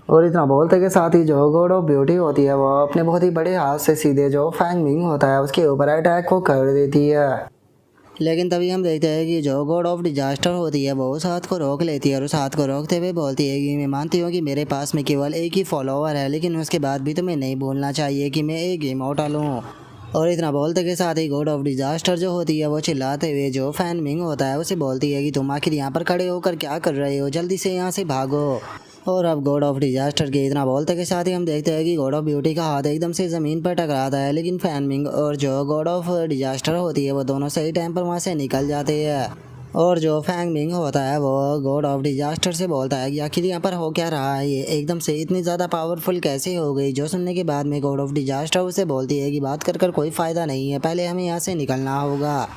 और इतना बोलते के साथ ही जो गॉड ऑफ ब्यूटी होती है वो अपने बहुत ही बड़े हाथ से सीधे जो फैंग मिंग होता है उसके ऊपर अटैक को कर देती है। लेकिन तभी हम देखते हैं कि जो गॉड ऑफ डिजास्टर होती है वो उस हाथ को रोक लेती है और उस हाथ को रोकते हुए बोलती है कि मैं मानती हूँ कि मेरे पास में केवल एक ही फॉलोवर है, लेकिन उसके बाद भी तुम्हें नहीं बोलना चाहिए कि मैं एक इमॉर्टल हूँ। और इतना बोलते के साथ ही गॉड ऑफ डिजास्टर जो होती है वो चिल्लाते हुए जो फैंग मिंग होता है उसे बोलती है कि तुम आखिर यहाँ पर खड़े होकर क्या कर रहे हो, जल्दी से यहाँ से भागो। और अब गॉड ऑफ डिजास्टर के इतना बोलते के साथ ही हम देखते हैं कि गॉड ऑफ ब्यूटी का हाथ एकदम से ज़मीन पर टकराता है, लेकिन फैंग मिंग और जो गॉड ऑफ डिजास्टर होती है वो दोनों सही टाइम पर वहाँ से निकल जाते हैं। और जो फैंग मिंग होता है वो गॉड ऑफ डिजास्टर से बोलता है कि आखिर यहाँ पर हो क्या रहा है, ये एकदम से इतनी ज़्यादा पावरफुल कैसे हो गई। जो सुनने के बाद में गॉड ऑफ डिजास्टर उसे बोलती है कि बात कर कोई फ़ायदा नहीं है, पहले हमें यहाँ से निकलना होगा।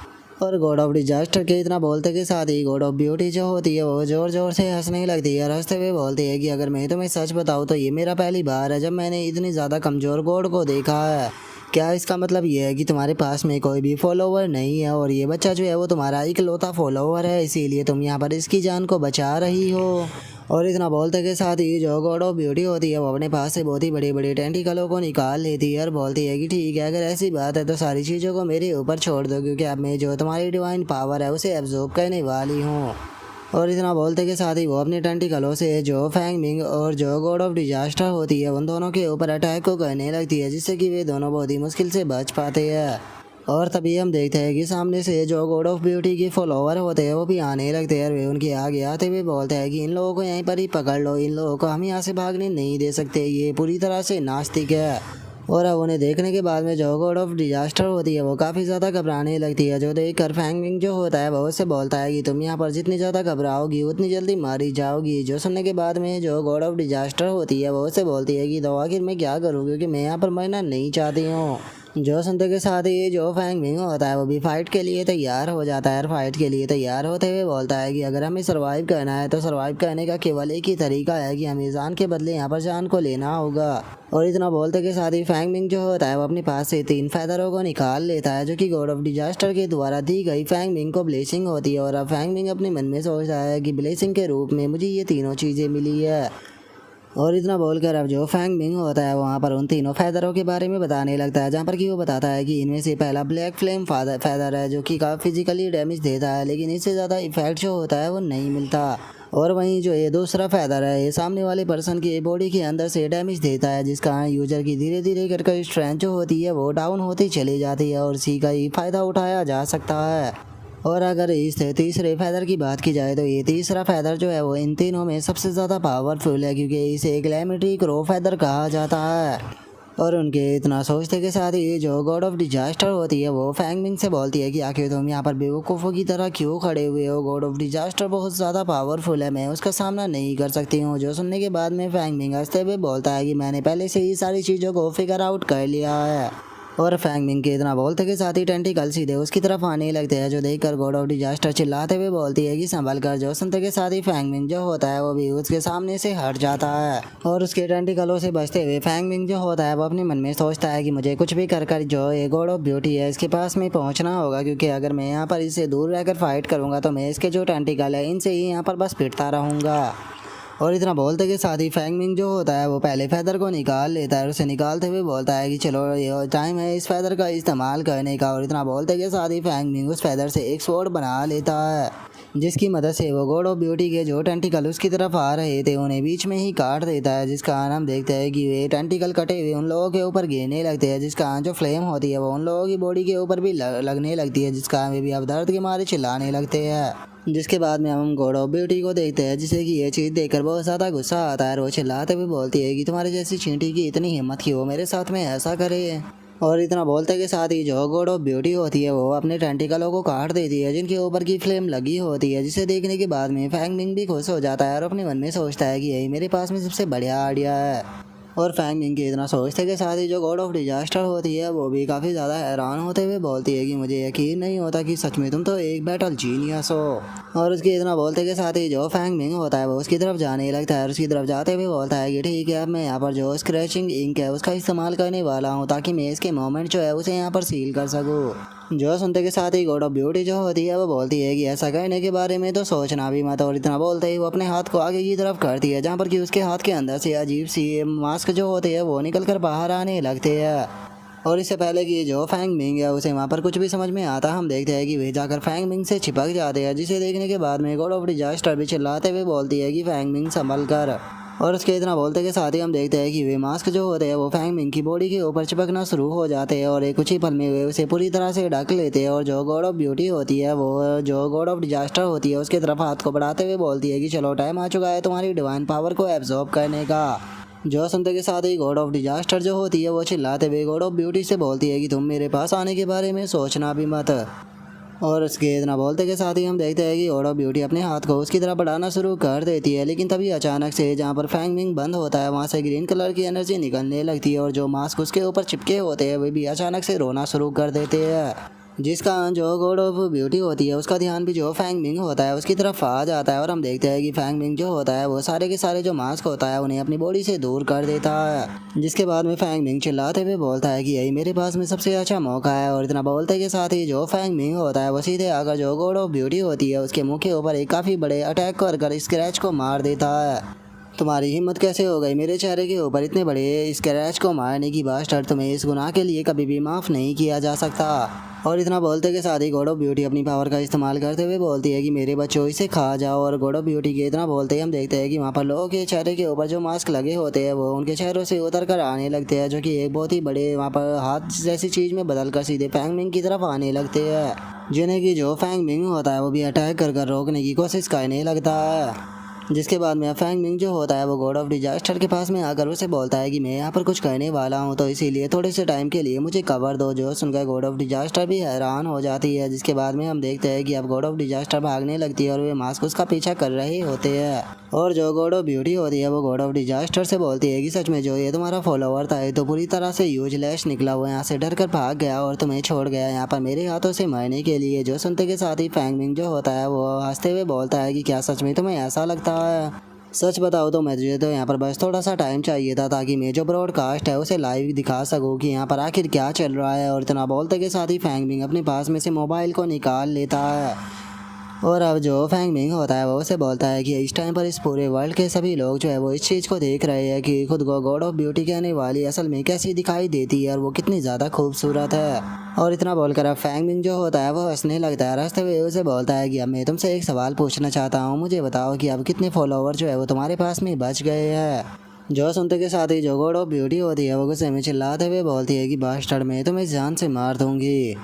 और गॉड ऑफ डिजास्टर के इतना बोलते के साथ ही गॉड ऑफ ब्यूटी जो होती है वो ज़ोर ज़ोर से हंसने लगती है। हंसते हुए बोलती है कि अगर मैं तुम्हें सच बताऊँ तो ये मेरा पहली बार है जब मैंने इतनी ज़्यादा कमज़ोर गॉड को देखा है। क्या इसका मतलब ये है कि तुम्हारे पास में कोई भी फॉलोवर नहीं है और ये बच्चा जो है वो तुम्हारा इकलौता फॉलोवर है, इसीलिए तुम यहाँ पर इसकी जान को बचा रही हो। और इतना बोलते के साथ ही जो गॉड ऑफ ब्यूटी होती है वो अपने पास से बहुत ही बड़े बड़े टेंटिकलों को निकाल लेती है और बोलती है कि ठीक है, अगर ऐसी बात है तो सारी चीज़ों को मेरे ऊपर छोड़ दो, क्योंकि अब मैं जो तुम्हारी डिवाइन पावर है उसे एब्जॉर्ब करने वाली हूँ। और इतना बोलते के साथ ही वो अपने टेंटिकलों से जो फैंग मिंग और जो गॉड ऑफ डिजास्टर होती है उन दोनों के ऊपर अटैक को करने लगती है, जिससे कि वे दोनों बहुत ही मुश्किल से बच पाते हैं। और तभी हम देखते हैं कि सामने से जो गॉड ऑफ ब्यूटी के फॉलोवर होते हैं वो भी आने लगते हैं और वे उनके आगे आते हुए बोलते हैं कि इन लोगों को यहीं पर ही पकड़ लो, इन लोगों को हम यहाँ से भागने नहीं दे सकते, ये पूरी तरह से नास्तिक है। और अब उन्हें देखने के बाद में जो गॉड ऑफ डिजास्टर होती है वो काफ़ी ज़्यादा घबराने लगती है, जो देख कर फैंग मिंग जो होता है वो उससे बोलता है कि तुम यहाँ पर जितनी ज़्यादा घबराओगी उतनी जल्दी मारी जाओगी। जो सुनने के बाद में जो गॉड ऑफ डिजास्टर होती है वो उससे बोलती है कि तो आखिर मैं क्या करूँ, क्योंकि मैं यहाँ पर मरना नहीं चाहती हूँ। जो सुनते के साथ ही जो फैंग मिंग होता है वो भी फाइट के लिए तैयार हो जाता है और फाइट के लिए तैयार होते हुए बोलता है कि अगर हमें सर्वाइव करना है तो सर्वाइव करने का केवल एक ही तरीका है कि हमें जान के बदले यहाँ पर जान को लेना होगा। और इतना बोलते के साथ ही फैंग मिंग जो होता है वो अपने पास से 3 फैदरों को निकाल लेता है, जो कि गॉड ऑफ डिजास्टर के द्वारा दी गई फैंग मिंग को ब्लेसिंग होती है। और अब फैंग मिंग अपने मन में सोचता है कि ब्लेसिंग के रूप में मुझे ये तीनों चीज़ें मिली है। और इतना बोलकर अब जो फैंग मिंग होता है वहाँ पर उन तीनों फैदरों के बारे में बताने लगता है, जहाँ पर कि वो बताता है कि इनमें से पहला ब्लैक फ्लेम फैदर है, जो कि काफ़ी फिजिकली डैमेज देता है, लेकिन इससे ज़्यादा इफेक्ट जो होता है वो नहीं मिलता। और वहीं जो ये दूसरा फैदर है ये सामने वाले पर्सन की बॉडी के अंदर से डैमेज देता है, जिसका यूजर की धीरे धीरे करके स्ट्रेंथ जो होती है वो डाउन होती चली जाती है और इसी का ही फ़ायदा उठाया जा सकता है। और अगर इस तीसरे फैदर की बात की जाए तो ये तीसरा फैदर जो है वो इन तीनों में सबसे ज़्यादा पावरफुल है, क्योंकि इसे कैलेमिटी क्रो फैदर कहा जाता है। और उनके इतना सोचते के साथ ही जो गॉड ऑफ डिजास्टर होती है वो फैंग मिंग से बोलती है कि आखिर तुम यहाँ पर बेवकूफ़ों की तरह क्यों खड़े हुए हो, गॉड ऑफ डिजास्टर बहुत ज़्यादा पावरफुल है, मैं उसका सामना नहीं कर सकती हूँ। जो सुनने के बाद में फैंग मिंग हंसते हुए बोलता है कि मैंने पहले से ही सारी चीज़ों को फिगर आउट कर लिया है। और फैंग मिंग के इतना बोलते के साथ ही टेंटिकल सीधे उसकी तरफ आने लगते हैं, जो देखकर गॉड ऑफ डिजास्टर चिल्लाते हुए बोलती है कि संभल कर। जो सुनते के साथ ही फैंग मिंग जो होता है वो भी उसके सामने से हट जाता है और उसके टेंटिकलों से बचते हुए फैंग मिंग जो होता है वो अपने मन में सोचता है कि मुझे कुछ भी कर जो ये गॉड ऑफ ब्यूटी है इसके पास में पहुंचना होगा, क्योंकि अगर मैं यहाँ पर इससे दूर रहकर फाइट करूँगा तो मैं इसके जो टेंटिकल है इनसे ही यहाँ पर बस पिटता रहूँगा। और इतना बोलते के साथ ही फैंग मिंग जो होता है वो पहले फेदर को निकाल लेता है और उसे निकालते हुए बोलता है कि चलो ये टाइम है इस फेदर का इस्तेमाल करने का। और इतना बोलते के साथ ही फैंग मिंग उस फेदर से एक स्वॉर्ड बना लेता है, जिसकी मदद से वो गॉड ऑफ ब्यूटी के जो टेंटिकल उसकी तरफ आ रहे थे उन्हें बीच में ही काट देता है। जिसका हम देखते हैं कि वे टेंटिकल कटे हुए उन लोगों के ऊपर गिरने लगते हैं, जिसका जो फ्लेम होती है वो उन लोगों की बॉडी के ऊपर भी लगने लगती है, जिसका वे भी अब दर्द के मारे चिल्लाने लगते हैं। जिसके बाद में हम गॉड ऑफ ब्यूटी को देखते हैं, जिसे कि ये चीज़ देखकर बहुत ज़्यादा गुस्सा आता है और वो चिल्लाते हुए बोलती है कि तुम्हारे जैसी चींटी की इतनी हिम्मत कि वो मेरे साथ में ऐसा करे। और इतना बोलते के साथ ही जो गॉड ऑफ ब्यूटी होती है वो अपने टेंटिकलों को काट देती है, जिनके ऊपर की फ्लेम लगी होती है, जिसे देखने के बाद में फैंग मिंग भी खुश हो जाता है और अपने मन में सोचता है कि यही मेरे पास में सबसे बढ़िया आइडिया है। और फैंग मिंग के इतना सोचते के साथ ही जो गॉड ऑफ डिजास्टर होती है वो भी काफ़ी ज़्यादा हैरान होते हुए बोलती है कि मुझे यकीन नहीं होता कि सच में तुम तो एक बैटल जीनियस हो। और उसके इतना बोलते के साथ ही जो फैंग मिंग होता है वो उसकी तरफ जाने लगता है और उसकी तरफ जाते हुए बोलता है कि ठीक है अब मैं यहाँ पर जो स्क्रैचिंग इंक है उसका इस्तेमाल करने वाला हूँ, ताकि मैं इसके मोमेंट जो है उसे यहाँ पर सील कर सकूँ। जो सुनते के साथ ही गॉड ऑफ ब्यूटी जो होती है वो बोलती है कि ऐसा करने के बारे में तो सोचना भी मत। और इतना बोलते ही वो अपने हाथ को आगे की तरफ करती है, जहाँ पर कि उसके हाथ के अंदर से अजीब सी मास्क जो होते हैं वो निकल कर बाहर आने लगते हैं। और इससे पहले कि जो फैंग मिंग है उसे वहाँ पर कुछ भी समझ में आता, हम देखते हैं कि वे जाकर फैंग मिंग से चिपक जाते हैं, जिसे देखने के बाद में गॉड ऑफ डिजास्टर भी चिल्लाते हुए बोलती है कि फैंग मिंग संभल कर। और उसके इतना बोलते के साथ ही हम देखते हैं कि वे मास्क जो होते हैं वो फैंग मिंग की बॉडी के ऊपर चिपकना शुरू हो जाते हैं और एक कुछ ही पल में वे उसे पूरी तरह से ढक लेते हैं। और जो गॉड ऑफ ब्यूटी होती है वो जो गॉड ऑफ डिजास्टर होती है उसके तरफ हाथ को बढ़ाते हुए बोलती है कि चलो टाइम आ चुका है तुम्हारी डिवाइन पावर को एब्जॉर्ब करने का। जो सुनते के साथ ही गॉड ऑफ डिजास्टर जो होती है वो चिल्लाते हुए गॉड ऑफ ब्यूटी से बोलती है कि तुम मेरे पास आने के बारे में सोचना भी मत। और उसके इतना बोलते के साथ ही हम देखते हैं कि गॉड ऑफ ब्यूटी अपने हाथ को उसकी तरफ बढ़ाना शुरू कर देती है, लेकिन तभी अचानक से जहाँ पर फैंग मिंग बंद होता है वहाँ से ग्रीन कलर की एनर्जी निकलने लगती है और जो मास्क उसके ऊपर चिपके होते हैं वे भी अचानक से रोना शुरू कर देते हैं, जिसका जो गॉड ऑफ ब्यूटी होती है उसका ध्यान भी जो फैंग मिंग होता है उसकी तरफ आ जाता है। और हम देखते हैं कि फैंग मिंग जो होता है वो सारे के सारे जो मास्क होता है उन्हें अपनी बॉडी से दूर कर देता है, जिसके बाद में फैंग मिंग चिल्लाते हुए बोलता है कि यही मेरे पास में सबसे अच्छा मौका है। और इतना बोलते के साथ ही जो फैंग मिंग होता है वो सीधे आकर जो गॉड ऑफ ब्यूटी होती है उसके मुंह के ऊपर एक काफ़ी बड़े अटैक कर स्क्रैच को मार देता है। तुम्हारी हिम्मत कैसे हो गई मेरे चेहरे के ऊपर इतने बड़े स्क्रैच को मारने की? बास्टर्ड, तुम्हें इस गुनाह के लिए कभी भी माफ़ नहीं किया जा सकता। और इतना बोलते के साथ ही गॉड ऑफ ब्यूटी अपनी पावर का इस्तेमाल करते हुए बोलती है कि मेरे बच्चों इसे खा जाओ। और गॉड ऑफ ब्यूटी के इतना बोलते ही हम देखते हैं कि वहाँ पर लोगों के चेहरे के ऊपर जो मास्क लगे होते हैं वो उनके चेहरों से उतर कर आने लगते हैं, जो कि एक बहुत ही बड़े वहाँ पर हाथ जैसी चीज़ में बदल कर सीधे फैंग मिंग की तरफ आने लगते हैं, जिन्हें कि जो फैंग मिंग होता है वो भी अटैक कर रोकने की कोशिश करने लगता है। जिसके बाद में फैंग मिंग जो होता है वो गॉड ऑफ डिजास्टर के पास में आकर उसे बोलता है कि मैं यहाँ पर कुछ करने वाला हूँ, तो इसीलिए थोड़े से टाइम के लिए मुझे कवर दो। जो सुनकर गॉड ऑफ डिजास्टर भी हैरान हो जाती है, जिसके बाद में हम देखते हैं कि अब गॉड ऑफ डिजास्टर भागने लगती है और वे मास्क उसका पीछा कर रहे होते हैं। और जो गॉड ऑफ ब्यूटी होती है वो गॉड ऑफ डिजास्टर से बोलती है कि सच में जो ये तुम्हारा फॉलोवर था ये तो पूरी तरह से यूजलेस निकला, हुआ यहाँ से डर कर भाग गया और तुम्हें छोड़ गया यहाँ पर मेरे हाथों से मरने के लिए। जो सुनते के साथ ही फैंग मिंग जो होता है वो हंसते हुए बोलता है कि क्या सच में तुम्हें ऐसा लगता है? सच बताओ तो मुझे तो यहाँ पर बस थोड़ा सा टाइम चाहिए था, ताकि मैं जो ब्रॉडकास्ट है उसे लाइव दिखा सकूँ कि यहाँ पर आखिर क्या चल रहा है। और इतना बोलते के साथ ही फैंग मिंग अपने पास में से मोबाइल को निकाल लेता है। और अब जो फैंग मिंग होता है वो उसे बोलता है कि इस टाइम पर इस पूरे वर्ल्ड के सभी लोग जो है वो इस चीज़ को देख रहे हैं कि खुद को गॉड ऑफ ब्यूटी कहने वाली असल में कैसी दिखाई देती है और वो कितनी ज़्यादा खूबसूरत है। और इतना बोलकर अब फैंग मिंग जो होता है वो हंसने लगता है। हंसते हुए उसे बोलता है कि अब मैं तुमसे एक सवाल पूछना चाहता हूँ, मुझे बताओ कि अब कितने फॉलोवर जो है वो तुम्हारे पास में बच गए हैं। जो सुनते के साथ ही जो गॉड ऑफ ब्यूटी होती है वो गुस्से में चिल्लाते हुए बोलती है कि बास्टर्ड, मैं तुम्हें जान से मार दूंगी।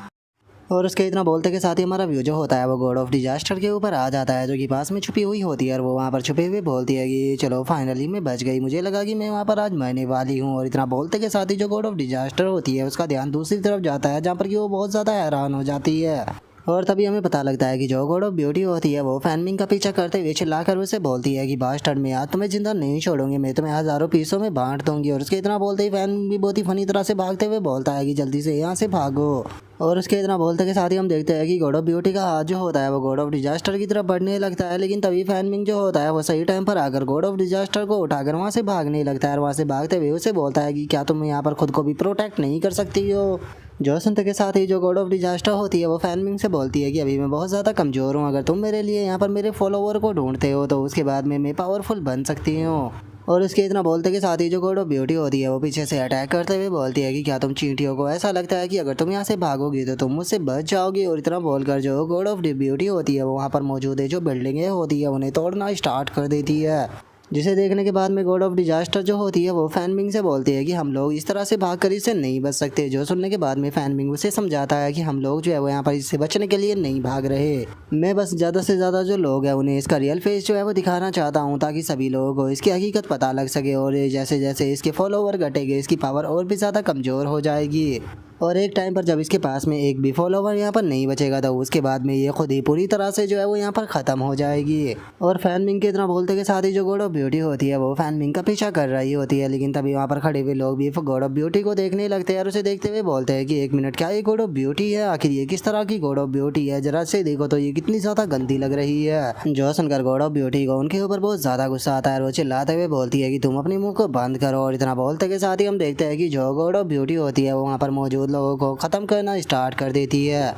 और उसके इतना बोलते के साथ ही हमारा व्यू जो होता है वो गॉड ऑफ डिजास्टर के ऊपर आ जाता है, जो कि पास में छुपी हुई होती है और वो वहाँ पर छुपे हुए बोलती है कि चलो फाइनली मैं बच गई, मुझे लगा कि मैं वहाँ पर आज मरने वाली हूँ। और इतना बोलते के साथ ही जो गॉड ऑफ डिजास्टर होती है उसका ध्यान दूसरी तरफ जाता है, जहाँ पर कि वो बहुत ज़्यादा हैरान हो जाती है। और तभी हमें पता लगता है कि जो गॉड ऑफ ब्यूटी होती है वो फैंग मिंग का पीछा करते हुए चिल्लाकर उसे बोलती है कि बास्टर्ड, मैं आज तुम्हें जिंदा नहीं छोड़ूंगी, मैं तुम्हें हज़ारों पीसों में बांट दूंगी। और उसके इतना बोलते ही फैंग भी बहुत ही फनी तरह से भागते हुए बोलता है कि जल्दी से यहाँ से भागो। और उसके इतना बोलते के साथ ही हम देखते हैं कि गॉड ऑफ ब्यूटी का हाथ जो होता है वो गॉड ऑफ डिजास्टर की तरफ बढ़ने लगता है, लेकिन तभी फैंग मिंग जो होता है वो सही टाइम पर आकर गॉड ऑफ डिजास्टर को उठाकर वहाँ से भागने लगता है। और वहाँ से भागते हुए उसे बोलता है कि क्या तुम यहाँ पर खुद को भी प्रोटेक्ट नहीं कर सकती हो? जो सुनते के साथ ही जो गॉड ऑफ डिजास्टर होती है वो फैन मिंग से बोलती है कि अभी मैं बहुत ज़्यादा कमज़ोर हूँ, अगर तुम मेरे लिए यहाँ पर मेरे फॉलोवर को ढूंढते हो तो उसके बाद में मैं पावरफुल बन सकती हूँ। और उसके इतना बोलते के साथ ही जो गॉड ऑफ ब्यूटी होती है वो पीछे से अटैक करते हुए बोलती है कि क्या तुम चींटियों को ऐसा लगता है कि अगर तुम यहाँ से भागोगी तो तुम मुझसे बच जाओगी। और इतना बोलकर जो गॉड ऑफ ब्यूटी होती है वो वहाँ पर मौजूद है जो बिल्डिंगें होती है उन्हें तोड़ना स्टार्ट कर देती है। जिसे देखने के बाद में गॉड ऑफ डिजास्टर जो होती है वो फैन मिंग से बोलती है कि हम लोग इस तरह से भाग कर इससे नहीं बच सकते। जो सुनने के बाद में फैन मिंग उसे समझाता है कि हम लोग जो है वो यहाँ पर इससे बचने के लिए नहीं भाग रहे, मैं बस ज़्यादा से ज़्यादा जो लोग हैं उन्हें इसका रियल फेस जो है वो दिखाना चाहता हूँ ताकि सभी लोगों को इसकी हकीकत पता लग सके। और जैसे जैसे इसके फॉलोवर घटेंगे इसकी पावर और भी ज़्यादा कमज़ोर हो जाएगी। और एक टाइम पर जब इसके पास में एक भी फॉलोवर यहाँ पर नहीं बचेगा तो उसके बाद में ये खुद ही पूरी तरह से जो है वो यहाँ पर ख़त्म हो जाएगी। और फैन मिंग के इतना बोलते के साथ ही जो गॉड ऑफ ब्यूटी होती है वो फैन मिंग का पीछा कर रही होती है, लेकिन तभी वहाँ पर खड़े हुए लोग भी गॉड ऑफ ब्यूटी को देखने लगते हैं और उसे देखते हुए बोलते हैं कि 1 मिनट, क्या ये गॉड ऑफ ब्यूटी है? आखिर ये किस तरह की गॉड ऑफ ब्यूटी है? जरा से देखो तो ये कितनी ज़्यादा गंदी लग रही है। जो सुनकर गॉड ऑफ ब्यूटी को उनके ऊपर बहुत ज़्यादा गुस्सा आता है और वो चिल्लाते हुए बोलती है कि तुम अपने मुंह को बंद करो। और इतना बोलते के साथ ही हम देखते हैं कि जो गॉड ऑफ ब्यूटी होती है वो वहाँ पर मौजूद लोगों को ख़त्म करना स्टार्ट कर देती है।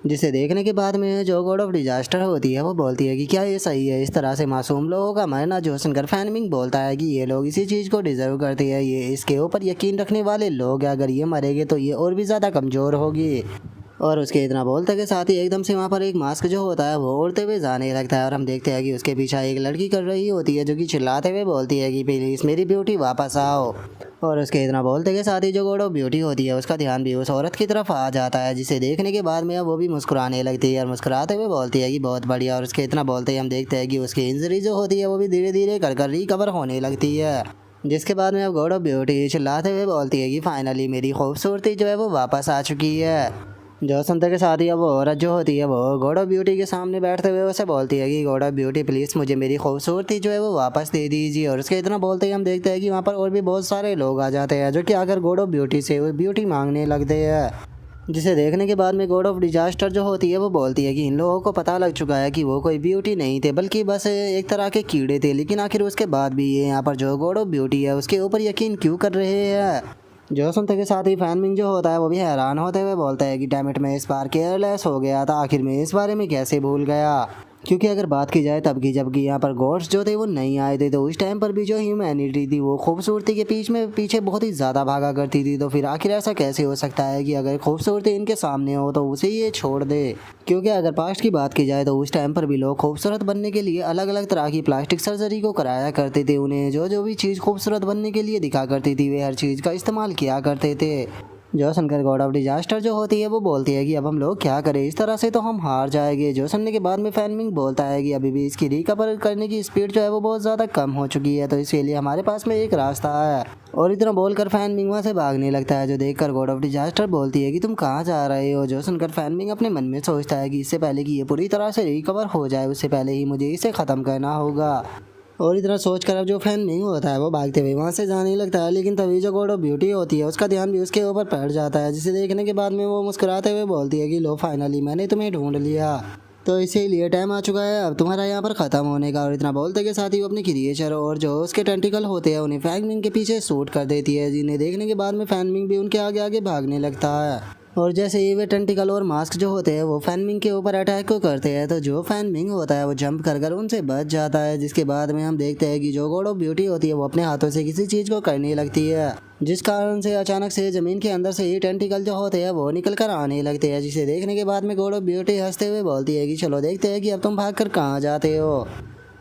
जिसे देखने के बाद में जो गॉड ऑफ डिजास्टर होती है वो बोलती है कि क्या ये सही है इस तरह से मासूम लोगों का मरना? जो सुनकर फैन मिंग बोलता है कि ये लोग इसी चीज़ को डिजर्व करते हैं, ये इसके ऊपर यकीन रखने वाले लोग हैं, अगर ये मरेंगे तो ये और भी ज़्यादा कमज़ोर होगी। और उसके इतना बोलते के साथ ही एकदम से वहाँ पर एक मास्क जो होता है वो उड़ते हुए जाने लगता है और हम देखते हैं कि उसके पीछे एक लड़की कर रही होती है जो कि चिल्लाते हुए बोलती है कि प्लीज़ मेरी ब्यूटी वापस आओ। और उसके इतना बोलते के साथ ही जो गॉड ऑफ ब्यूटी होती है उसका ध्यान भी उस औरत की तरफ आ जाता है, जिसे देखने के बाद में वो भी मुस्कुराने लगती है और मुस्कुराते हुए बोलती है कि बहुत बढ़िया। और उसके इतना बोलते ही हम देखते हैं कि उसकी इंजरी जो होती है वो भी धीरे धीरे कर रिकवर होने लगती है। जिसके बाद में अब गॉड ऑफ ब्यूटी चिल्लाते हुए बोलती है कि फाइनली मेरी खूबसूरती जो है वो वापस आ चुकी है। जो सुनते के साथ ही अब वो औरत जो होती है वो गॉड ऑफ ब्यूटी के सामने बैठते हुए उसे बोलती है कि गॉड ऑफ ब्यूटी प्लीज़ मुझे मेरी खूबसूरती जो है वो वापस दे दीजिए। और उसके इतना बोलते ही हम देखते हैं कि वहाँ पर और भी बहुत सारे लोग आ जाते हैं जो कि आकर गॉड ऑफ ब्यूटी से वो ब्यूटी मांगने लगते हैं। जिसे देखने के बाद में गॉड ऑफ डिजास्टर जो होती है वो बोलती है कि इन लोगों को पता लग चुका है कि वो कोई ब्यूटी नहीं थे बल्कि बस एक तरह के कीड़े थे, लेकिन आखिर उसके बाद भी ये यहाँ पर जो गॉड ऑफ ब्यूटी है उसके ऊपर यकीन क्यों कर रहे हैं। जो सुनते के साथ ही फैन मिंग जो होता है वो भी हैरान होते हुए बोलता है कि डैम इट, मैं इस बार केयरलेस हो गया था, आखिर मैं इस बारे में कैसे भूल गया। क्योंकि अगर बात की जाए तब की जबकि यहाँ पर गॉड्स जो थे वो नहीं आए थे तो उस टाइम पर भी जो ह्यूमैनिटी थी वो खूबसूरती के पीछे बहुत ही ज़्यादा भागा करती थी। तो फिर आखिर ऐसा कैसे हो सकता है कि अगर खूबसूरती इनके सामने हो तो उसे ये छोड़ दे। क्योंकि अगर पास्ट की बात की जाए तो उस टाइम पर भी लोग खूबसूरत बनने के लिए अलग अलग तरह की प्लास्टिक सर्जरी को कराया करते थे, उन्हें जो भी चीज़ खूबसूरत बनने के लिए दिखा करती थी वे हर चीज़ का इस्तेमाल किया करते थे। जो सुनकर गॉड ऑफ डिजास्टर जो होती है वो बोलती है कि अब हम लोग क्या करें, इस तरह से तो हम हार जाएंगे। जो सुनने के बाद में फैन मिंग बोलता है कि अभी भी इसकी रिकवर करने की स्पीड जो है वो बहुत ज़्यादा कम हो चुकी है, तो इसके लिए हमारे पास में एक रास्ता है। और इतना बोलकर फैन मिंग वहाँ से भागने लगता है। जो देखकर गॉड ऑफ डिजास्टर बोलती है कि तुम कहाँ जा रहे हो। जो सुनकर फैन मिंग अपने मन में सोचता है कि इससे पहले कि ये पूरी तरह से रिकवर हो जाए उससे पहले ही मुझे इसे ख़त्म करना होगा। और इतना सोच कर अब जो फैन नहीं होता है वो भागते हुए वहाँ से जाने लगता है, लेकिन तभी जो गॉड ऑफ ब्यूटी होती है उसका ध्यान भी उसके ऊपर पड़ जाता है, जिसे देखने के बाद में वो मुस्कुराते हुए बोलती है कि लो फाइनली मैंने तुम्हें ढूंढ लिया, तो इसीलिए टाइम आ चुका है अब तुम्हारा यहाँ पर ख़त्म होने का। और इतना बोलते के साथ ही वो अपने क्रिएचर और जो उसके टेंटिकल होते हैं उन्हें फैन मिंग के पीछे शूट कर देती है, जिन्हें देखने के बाद में फैन मिंग भी उनके आगे आगे भागने लगता है। और जैसे ही वे टेंटिकल और मास्क जो होते हैं वो फैन मिंग के ऊपर अटैक को करते हैं तो जो फैन मिंग होता है वो जंप कर उनसे बच जाता है। जिसके बाद में हम देखते हैं कि जो गॉड ऑफ ब्यूटी होती है वो अपने हाथों से किसी चीज़ को करने लगती है, जिस कारण से अचानक से ज़मीन के अंदर से ही टेंटिकल जो होते हैं वो निकल कर आने लगते हैं। जिसे देखने के बाद में गॉड ऑफ ब्यूटी हंसते हुए बोलती है कि चलो देखते हैं कि अब तुम भाग कर कहाँ जाते हो।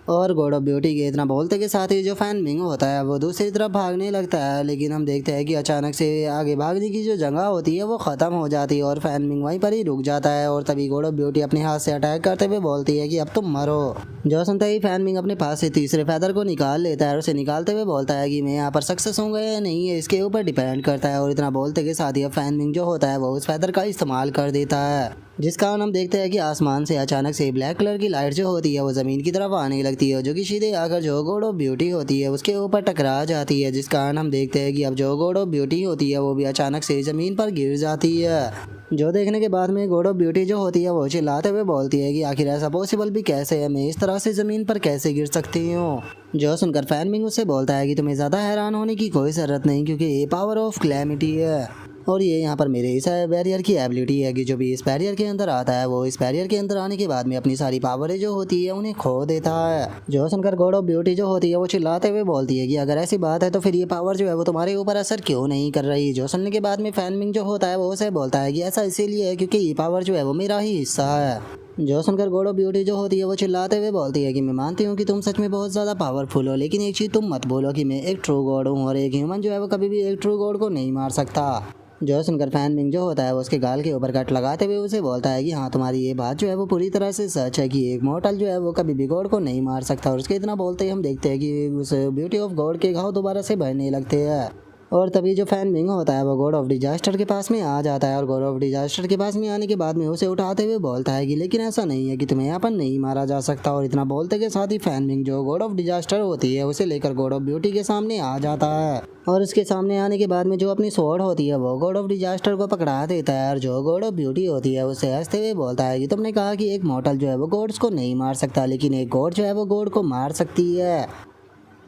और गॉड ऑफ ब्यूटी के इतना बोलते के साथ ही जो फैन मिंग होता है वो दूसरी तरफ भागने लगता है, लेकिन हम देखते हैं कि अचानक से आगे भागने की जो जगह होती है वो ख़त्म हो जाती है और फैन मिंग वहीं पर ही रुक जाता है। और तभी गॉड ऑफ ब्यूटी अपने हाथ से अटैक करते हुए बोलती है कि अब तुम मरो। जो सुनते ही फैन मिंग अपने पास से तीसरे फैदर को निकाल लेता है और उसे निकालते हुए बोलता है कि मैं यहाँ पर सक्सेस होऊंगा या नहीं है इसके ऊपर डिपेंड करता है। और इतना बोलते के साथ ही अब फैन मिंग जो होता है वो उस फैदर का इस्तेमाल कर देता है, जिस कारण हम देखते हैं कि आसमान से अचानक से ब्लैक कलर की लाइट जो होती है वो ज़मीन की तरफ आने लगती है, जो कि सीधे आकर जो गॉड ऑफ ब्यूटी होती है उसके ऊपर टकरा जाती है, जिस कारण हम देखते हैं कि अब जो गॉड ऑफ ब्यूटी होती है वो भी अचानक से ज़मीन पर गिर जाती है। जो देखने के बाद में गॉड ऑफ ब्यूटी जो होती है वो चिल्लाते हुए बोलती है कि आखिर ऐसा पॉसिबल भी कैसे है, मैं इस तरह से ज़मीन पर कैसे गिर सकती हूँ। जो सुनकर फैन मिंग उससे बोलता है कि तुम्हें ज़्यादा हैरान होने की कोई ज़रूरत नहीं, क्योंकि ये पावर ऑफ क्लैमिटी है। और ये यहाँ पर मेरे इस बैरियर की एबिलिटी है कि जो भी इस बैरियर के अंदर आता है वो इस बैरियर के अंदर आने के बाद में अपनी सारी पावरें जो होती है उन्हें खो देता है। जो सुनकर गॉड ऑफ ब्यूटी जो होती है वो चिल्लाते हुए बोलती है कि अगर ऐसी बात है तो फिर ये पावर जो है वो तुम्हारे ऊपर असर क्यों नहीं कर रही। जो सुनने के बाद में फैन मिंग जो होता है वो उसे बोलता है कि ऐसा इसीलिए है क्योंकि ये पावर जो है वो मेरा ही हिस्सा है। जो सुनकर गॉड ऑफ ब्यूटी जो होती है वो चिल्लाते हुए बोलती है कि मैं मानती हूँ कि तुम सच में बहुत ज़्यादा पावरफुल हो, लेकिन एक चीज़ तुम मत बोलो कि मैं एक ट्रू गॉड हूँ और एक ह्यूमन जो है वो कभी भी एक ट्रू गॉड को नहीं मार सकता। जो सुनकर फैन मिंग जो होता है वो उसके गाल के ऊपर कट लगाते हुए उसे बोलता है कि हाँ तुम्हारी ये बात जो है वो पूरी तरह से सच है कि एक मॉर्टल जो है वो कभी भी गॉड को नहीं मार सकता। और उसके इतना बोलते ही हम देखते हैं कि उस ब्यूटी ऑफ गॉड के घाव दोबारा से भरने लगते हैं। और तभी जो फैन मिंग होता है वो गॉड ऑफ डिजास्टर के पास में आ जाता है और गॉड ऑफ डिजास्टर के पास में आने के बाद में उसे उठाते हुए बोलता है कि लेकिन ऐसा नहीं है कि तुम्हें यहाँ पर नहीं मारा जा सकता। और इतना बोलते के साथ ही फैन मिंग जो गॉड ऑफ डिजास्टर होती है उसे लेकर गॉड ऑफ ब्यूटी के सामने आ जाता है। और उसके सामने आने के बाद में जो अपनी स्वॉर्ड होती है वो गॉड ऑफ डिजास्टर को पकड़ा देता है। और जो गॉड ऑफ ब्यूटी होती है उसे हंसते हुए बोलता है कि तुमने कहा कि एक मॉर्टल जो है वो गॉड्स को नहीं मार सकता, लेकिन एक गॉड जो है वो गॉड को मार सकती है।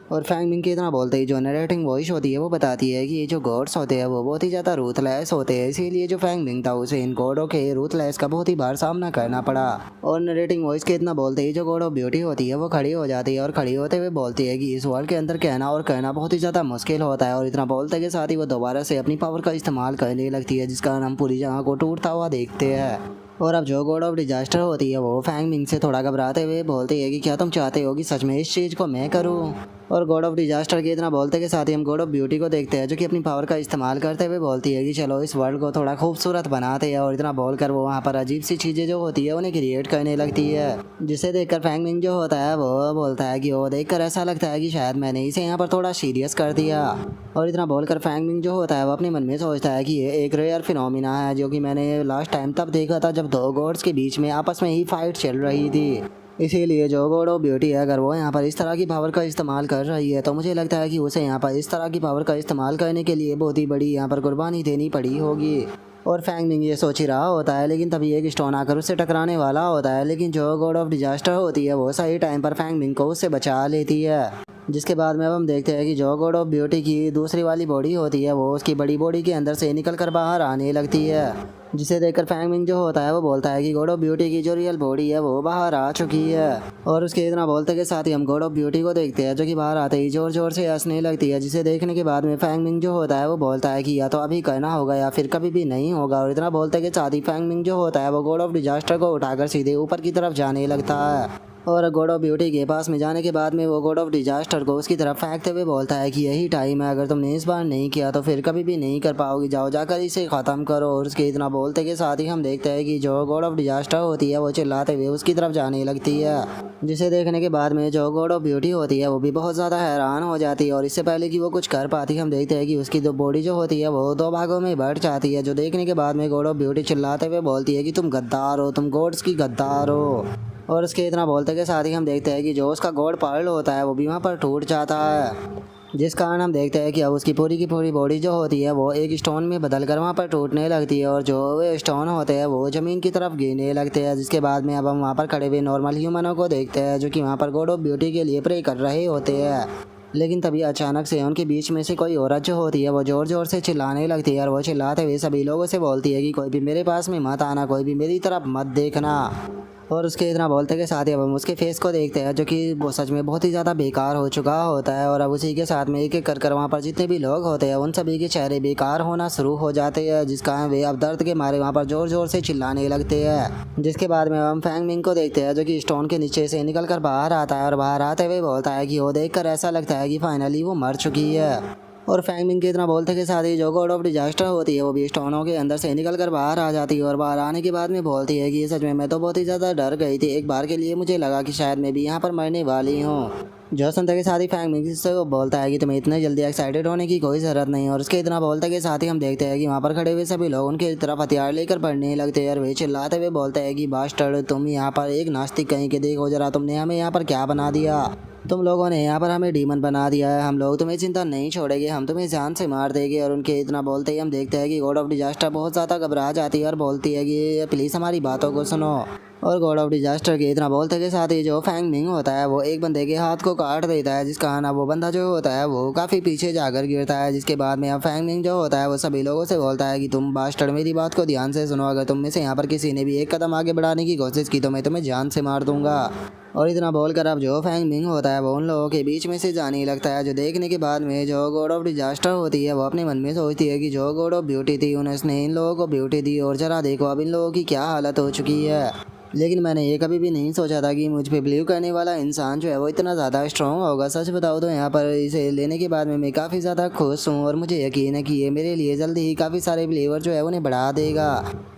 और फैंग मिंग के इतना बोलते ही जो नरेटिंग वॉइस होती है वो बताती है कि ये जो गॉड्स होते हैं वो बहुत ही ज़्यादा रूथलेस होते हैं, इसीलिए जो फैंग मिंग था उसे इन गॉडों के रूथलेस का बहुत ही बार सामना करना पड़ा। और नरेटिंग वॉइस के इतना बोलते ही जो गॉड ऑफ ब्यूटी होती है वो खड़ी हो जाती है और खड़ी होते हुए बोलती है कि इस वर्ल्ड के अंदर कहना और कहना बहुत ही ज़्यादा मुश्किल होता है। और इतना बोलते के साथ ही वो दोबारा से अपनी पावर का इस्तेमाल करने लगती है, जिसका हम पूरी जगह को टूटता हुआ देखते हैं। और अब जो गॉड ऑफ डिजास्टर होती है वो फैंग मिंग से थोड़ा घबराते हुए बोलती है कि क्या तुम चाहते हो कि सच में इस चीज़ को मैं करूं। और गॉड ऑफ डिजास्टर के इतना बोलते के साथ ही हम गॉड ऑफ ब्यूटी को देखते हैं जो कि अपनी पावर का इस्तेमाल करते हुए बोलती है कि चलो इस वर्ल्ड को थोड़ा खूबसूरत बनाते हैं। और इतना बोलकर वो वहाँ पर अजीब सी चीज़ें जो होती है उन्हें क्रिएट करने लगती है, जिसे देखकर फैंग मिंग जो होता है वो बोलता है कि वो देखकर ऐसा लगता है कि शायद मैंने इसे यहाँ पर थोड़ा सीरियस कर दिया। और इतना बोलकर फैंग मिंग जो होता है वो अपने मन में सोचता है कि ये एक रेयर फिनोमिना है जो कि मैंने लास्ट टाइम तब देखा था जब दो गॉड्स के बीच में आपस में ही फाइट चल रही थी। इसीलिए जो गॉड ऑफ ब्यूटी है अगर वो यहाँ पर इस तरह की पावर का इस्तेमाल कर रही है तो मुझे लगता है कि उसे यहाँ पर इस तरह की पावर का इस्तेमाल करने के लिए बहुत ही बड़ी यहाँ पर कुर्बानी देनी पड़ी होगी। और फैंग मिंग ये सोच ही रहा होता है, लेकिन तभी एक स्टोन आकर उससे टकराने वाला होता है, लेकिन जो गॉड ऑफ डिजास्टर होती है वो सही टाइम पर फैंग मिंग को उससे बचा लेती है। जिसके बाद में अब हम देखते हैं कि जो गॉड ऑफ ब्यूटी की दूसरी वाली बॉडी होती है वो उसकी बड़ी बॉडी के अंदर से निकल कर बाहर आने लगती है, जिसे देखकर फैंग मिंग जो होता है वो बोलता है कि गॉड ऑफ ब्यूटी की जो रियल बॉडी है वो बाहर आ चुकी है। और उसके इतना बोलते के साथ ही हम गॉड ऑफ ब्यूटी को देखते हैं जो कि बाहर आते ही जोर जोर से हंसने लगती है, जिसे देखने के बाद में फैंग मिंग जो होता है वो बोलता है कि या तो अभी करना होगा या फिर कभी भी नहीं होगा। और इतना बोलते के साथ ही फैंग मिंग जो होता है वो गॉड ऑफ डिजास्टर को उठाकर सीधे ऊपर की तरफ जाने लगता है। और गॉड ऑफ ब्यूटी के पास में जाने के बाद में वो गॉड ऑफ डिजास्टर को उसकी तरफ फेंकते हुए बोलता है कि यही टाइम है, अगर तुमने इस बार नहीं किया तो फिर कभी भी नहीं कर पाओगी, जाओ जाकर इसे ख़त्म करो। और उसके इतना बोलते के साथ ही हम देखते हैं कि जो गॉड ऑफ डिजास्टर होती है वो चिल्लाते हुए उसकी तरफ जाने लगती है, जिसे देखने के बाद में जो गॉड ऑफ ब्यूटी होती है वो भी बहुत ज़्यादा हैरान हो जाती है। और इससे पहले कि वो कुछ कर पाती हम देखते हैं कि उसकी जो बॉडी जो होती है वो दो भागों में बढ़ जाती है, जो देखने के बाद में गॉड ऑफ ब्यूटी चिल्लाते हुए बोलती है कि तुम गद्दार हो, तुम गॉड्स की गद्दार हो। और उसके इतना बोलते के साथ ही हम देखते हैं कि जो उसका गॉड पर्ल होता है वो भी वहाँ पर टूट जाता है, जिस कारण हम देखते हैं कि अब उसकी पूरी की पूरी बॉडी जो होती है वो एक स्टोन में बदल कर वहाँ पर टूटने लगती है। और जो वे स्टोन होते हैं वो ज़मीन की तरफ गिरने लगते हैं, जिसके बाद में अब हम वहाँ पर खड़े हुए नॉर्मल ह्यूमनों को देखते हैं जो कि वहाँ पर गॉड ऑफ ब्यूटी के लिए प्रे कर रहे होते हैं। लेकिन तभी अचानक से उनके बीच में से कोई औरत जो होती है वो ज़ोर ज़ोर से चिल्लाने लगती है। और वो चिल्लाते हुए सभी लोगों से बोलती है कि कोई भी मेरे पास में मत आना, कोई भी मेरी तरफ मत देखना। और उसके इतना बोलते के साथ ही अब हम उसके फेस को देखते हैं जो कि वो सच में बहुत ही ज़्यादा बेकार हो चुका होता है। और अब उसी के साथ में एक एक कर वहाँ पर जितने भी लोग होते हैं उन सभी के चेहरे बेकार होना शुरू हो जाते हैं, जिस कारण वे अब दर्द के मारे वहाँ पर ज़ोर ज़ोर से चिल्लाने लगते हैं। जिसके बाद में हम फैंग मिंग को देखते हैं जो कि स्टोन के नीचे से निकल कर बाहर आता है और बाहर आते हुए बोलता है कि वो देख ऐसा लगता है कि फाइनली वो मर चुकी है। और फैंग मिंग के इतना बोलते के साथ ही जो गॉड ऑफ डिजास्टर होती है वो भी स्टोनों के अंदर से निकल कर बाहर आ जाती है। और बाहर आने के बाद में बोलती है कि ये सच में मैं तो बहुत ही ज़्यादा डर गई थी, एक बार के लिए मुझे लगा कि शायद मैं भी यहाँ पर मरने वाली हूँ। जो सुनते के साथ ही फैंग मिंग से वो बोलता है कि तुम्हें इतने जल्दी एक्साइटेड होने की कोई ज़रूरत नहीं। और उसके इतना बोलते के साथ ही हम देखते हैं कि वहाँ पर खड़े हुए सभी लोग उनकी तरफ हथियार लेकर बढ़ने लगते हैं और वे चिल्लाते हुए बोलते हैं कि बास्टर्ड, तुम यहाँ पर एक नास्तिक कहीं के देखो जरा, तुमने हमें यहाँ पर क्या बना दिया, तुम लोगों ने यहाँ पर हमें डीमन बना दिया है, हम लोग तुम्हें चिंता नहीं छोड़ेंगे, हम तुम्हें जान से मार देंगे। और उनके इतना बोलते ही हम देखते हैं कि गॉड ऑफ डिजास्टर बहुत ज़्यादा घबरा जाती है और बोलती है कि प्लीज़ हमारी बातों को सुनो। और गॉड ऑफ डिजास्टर के इतना बोलते के साथ ही जो फैंग मिंग होता है वो एक बंदे के हाथ को काट देता है, जिसका ना वो बंदा जो होता है वो काफ़ी पीछे जाकर गिरता है। जिसके बाद में अब फैंग मिंग जो होता है वो सभी लोगों से बोलता है कि तुम बास्टर्ड मेरी बात को ध्यान से सुनो, अगर तुम में से यहाँ पर किसी ने भी एक कदम आगे बढ़ाने की कोशिश की तो मैं तुम्हें जान से मार दूंगा। और इतना बोलकर अब जो फैंग मिंग होता है वो उन लोगों के बीच में से जाने लगता है। जो देखने के बाद में जो गॉड ऑफ डिजास्टर होती है वो अपने मन में सोचती है कि जो गॉड ऑफ ब्यूटी थी उन्होंने इन लोगों को ब्यूटी दी और जरा देखो अब इन लोगों की क्या हालत हो चुकी है। लेकिन मैंने ये कभी भी नहीं सोचा था कि मुझ पे बिलीव करने वाला इंसान जो है वो इतना ज़्यादा स्ट्रॉन्ग होगा। सच बताओ तो यहाँ पर इसे लेने के बाद में मैं काफ़ी ज़्यादा खुश हूँ और मुझे यकीन है कि ये मेरे लिए जल्दी ही काफ़ी सारे बिलीवर जो है उन्हें बढ़ा देगा।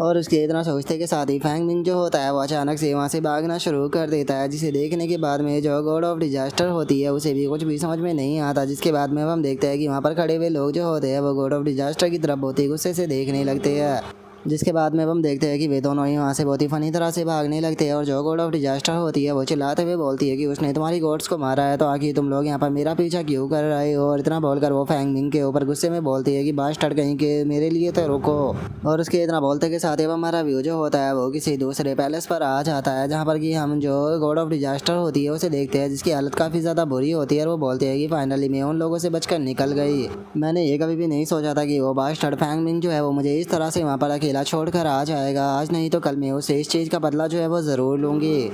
और उसके इतना सोचते के साथ ही फैंग मिंग जो होता है वो अचानक से वहाँ से भागना शुरू कर देता है, जिसे देखने के बाद में जो गॉड ऑफ डिजास्टर होती है उसे भी कुछ भी समझ में नहीं आता। जिसके बाद में अब हम देखते हैं कि वहाँ पर खड़े हुए लोग जो होते हैं वो गॉड ऑफ डिजास्टर की तरफ बहुत ही गुस्से से देखने लगते हैं। जिसके बाद में अब हम देखते हैं कि वे दोनों ही वहाँ से बहुत ही फनी तरह से भागने लगते हैं। और जो गॉड ऑफ डिजास्टर होती है वो चिल्लाते हुए बोलती है कि उसने तुम्हारी गॉड्स को मारा है तो आखिर तुम लोग यहाँ पर मेरा पीछा क्यों कर रहे हो। और इतना बोलकर वो फैंग मिंग के ऊपर गुस्से में बोलती है कि बास्टर्ड कहीं के मेरे लिए तो रुको। और उसके इतना बोलते के साथ ही हमारा व्यू जो होता है वो किसी दूसरे पैलेस पर आ जाता है, जहाँ पर कि हम जो गॉड ऑफ डिजास्टर होती है उसे देखते हैं, जिसकी हालत काफ़ी ज़्यादा बुरी होती है। और वो बोलते हैं कि फाइनली मैं उन लोगों से बचकर निकल गई। मैंने ये कभी भी नहीं सोचा था कि वो बास्टर्ड फैंग मिंग जो है वो मुझे इस तरह से वहाँ पर अकेला छोड़कर आ जाएगा। आज नहीं तो कल मैं उसे इस चीज़ का बदला जो है वो ज़रूर लूँगी।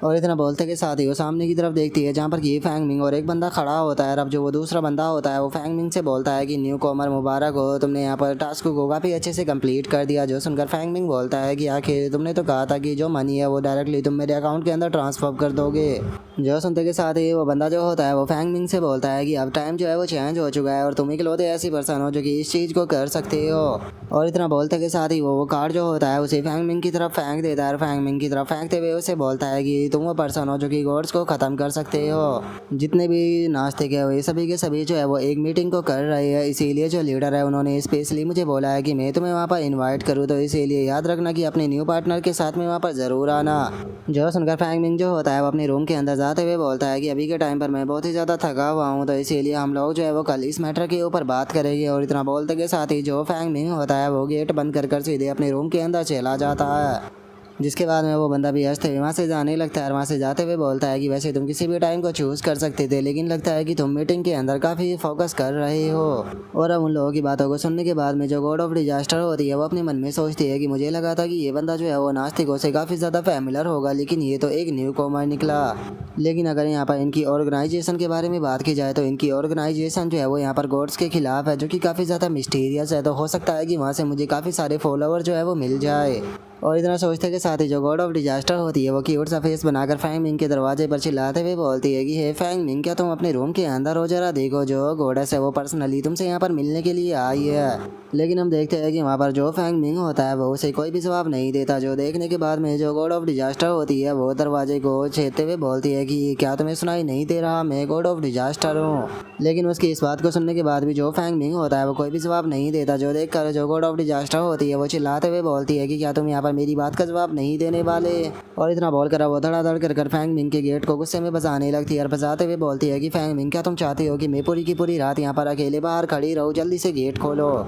और इतना बोलते के साथ ही वो सामने की तरफ देखती है, जहाँ पर कि फैंग मिंग और एक बंदा खड़ा होता है। अब जो वो दूसरा बंदा होता है वो फैंग मिंग से बोलता है कि न्यू कॉमर मुबारक हो, तुमने यहाँ पर टास्क को काफ़ी अच्छे से कंप्लीट कर दिया। जो सुनकर फैंग मिंग बोलता है कि आखिर तुमने तो कहा था कि जो मनी है वो डायरेक्टली तुम मेरे अकाउंट के अंदर ट्रांसफर कर दोगे। जो सुनते के साथ ही वो बंदा जो होता है वो फैंग मिंग से बोलता है कि अब टाइम जो है वो चेंज हो चुका है और तुम इकलौते ऐसी पर्सन हो जो कि इस चीज़ को कर सकते हो। और इतना बोलते के साथ ही वो कार्ड जो होता है उसे फैंग मिंग की तरफ फेंक देता है। और फैंग मिंग की तरफ फेंकते हुए उसे बोलता है कि तुम वो पर्सन हो जो कि गॉड्स को ख़त्म कर सकते हो। जितने भी नाश्ते के हुए सभी के सभी जो है वो एक मीटिंग को कर रहे हैं, इसीलिए जो लीडर है उन्होंने स्पेशली मुझे बोला है कि मैं तुम्हें वहाँ पर इनवाइट करूँ, तो इसीलिए याद रखना कि अपने न्यू पार्टनर के साथ में वहाँ पर ज़रूर आना। जो सुनकर फैंग मिंग जो होता है वो अपने रूम के अंदर जाते हुए बोलता है कि अभी के टाइम पर मैं बहुत ही ज़्यादा थका हुआ हूँ, तो इसीलिए हम लोग जो है वो कल इस मैटर के ऊपर बात करेंगे। और इतना बोलते के साथ ही जो फैंग मिंग होता है वो गेट बंद कर सीधे अपने रूम के अंदर चला जाता है। जिसके बाद में वो बंदा भी हंसते हुए वहाँ से जाने लगता है और वहाँ से जाते हुए बोलता है कि वैसे तुम किसी भी टाइम को चूज़ कर सकते थे, लेकिन लगता है कि तुम मीटिंग के अंदर काफ़ी फोकस कर रहे हो। और अब उन लोगों की बातों को सुनने के बाद में जो गॉड ऑफ डिजास्टर होती है वो अपने मन में सोचती है कि मुझे लगा था कि ये बंदा जो है वो नास्तिकों से काफ़ी ज़्यादा फैमिलर होगा, लेकिन ये तो एक न्यू कॉमर निकला। लेकिन अगर यहाँ पर इनकी ऑर्गेनाइजेशन के बारे में बात की जाए तो इनकी ऑर्गेनाइजेशन जो है वो यहाँ पर गॉड्स के खिलाफ है, जो कि काफ़ी ज़्यादा मिस्टीरियस है। तो हो सकता है कि वहाँ से मुझे काफ़ी सारे फॉलोवर जो है वो मिल जाए। और इतना सोचते के साथ ही जो गॉड ऑफ डिजास्टर होती है वो क्यूट सा फेस बनाकर फैंग मिंग के दरवाजे पर चिल्लाते हुए बोलती है कि हे फैंग मिंग, क्या तुम अपने रूम के अंदर हो, जरा देखो जो गॉडेस है वो पर्सनली तुमसे यहाँ पर मिलने के लिए आई है। लेकिन हम देखते हैं कि वहाँ पर जो फैंग मिंग होता है वो उसे कोई भी जवाब नहीं देता। जो देखने के बाद में जो गॉड ऑफ डिजास्टर होती है वो दरवाजे को छेदते हुए बोलती है कि क्या तुम्हें सुनाई नहीं दे रहा, मैं गॉड ऑफ डिजास्टर हूँ। लेकिन उसकी इस बात को सुनने के बाद भी जो फैंग मिंग होता है वो कोई भी जवाब नहीं देता। जो देख कर जो गॉड ऑफ डिजास्टर होती है वो चिल्लाते हुए बोलती है कि क्या तुम यहाँ पर मेरी बात का जवाब नहीं देने वाले। और इतना बोलकर वो धड़ाधड़ कर फैंग मिंग के गेट को गुस्से में बजाने लगती है और बजाते हुए बोलती है कि फैंग मिंग, क्या तुम चाहते हो कि मैं पूरी की पूरी रात यहाँ पर अकेले बाहर खड़ी रहूँ, जल्दी से गेट खोलो।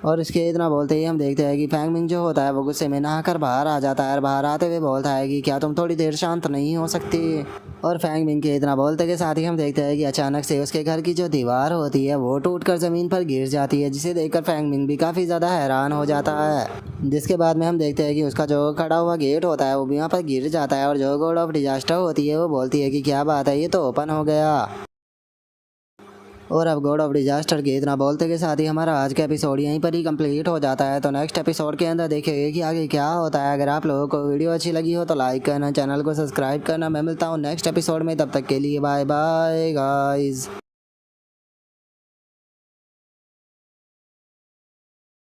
और इसके इतना बोलते ही हम देखते हैं कि फैंग मिंग जो होता है वो गुस्से में नहाकर बाहर आ जाता है और बाहर आते हुए बोलता है कि क्या तुम थोड़ी देर शांत नहीं हो सकती। और फैंग मिंग के इतना बोलते के साथ ही हम देखते हैं कि अचानक से उसके घर की जो दीवार होती है वो टूटकर ज़मीन पर गिर जाती है, जिसे देखकर फैंग मिंग भी काफ़ी ज़्यादा हैरान हो जाता है। जिसके बाद में हम देखते हैं कि उसका जो खड़ा हुआ गेट होता है वो भी यहाँ पर गिर जाता है। और जो गॉड ऑफ डिजास्टर होती है वो बोलती है कि क्या बात है, ये तो ओपन हो गया। और अब गॉड ऑफ डिजास्टर के इतना बोलते के साथ ही हमारा आज का एपिसोड यहीं पर ही कंप्लीट हो जाता है। तो नेक्स्ट एपिसोड के अंदर देखेंगे कि आगे क्या होता है। अगर आप लोगों को वीडियो अच्छी लगी हो तो लाइक करना, चैनल को सब्सक्राइब करना। मैं मिलता हूँ नेक्स्ट एपिसोड में, तब तक के लिए बाय बाय गाइज।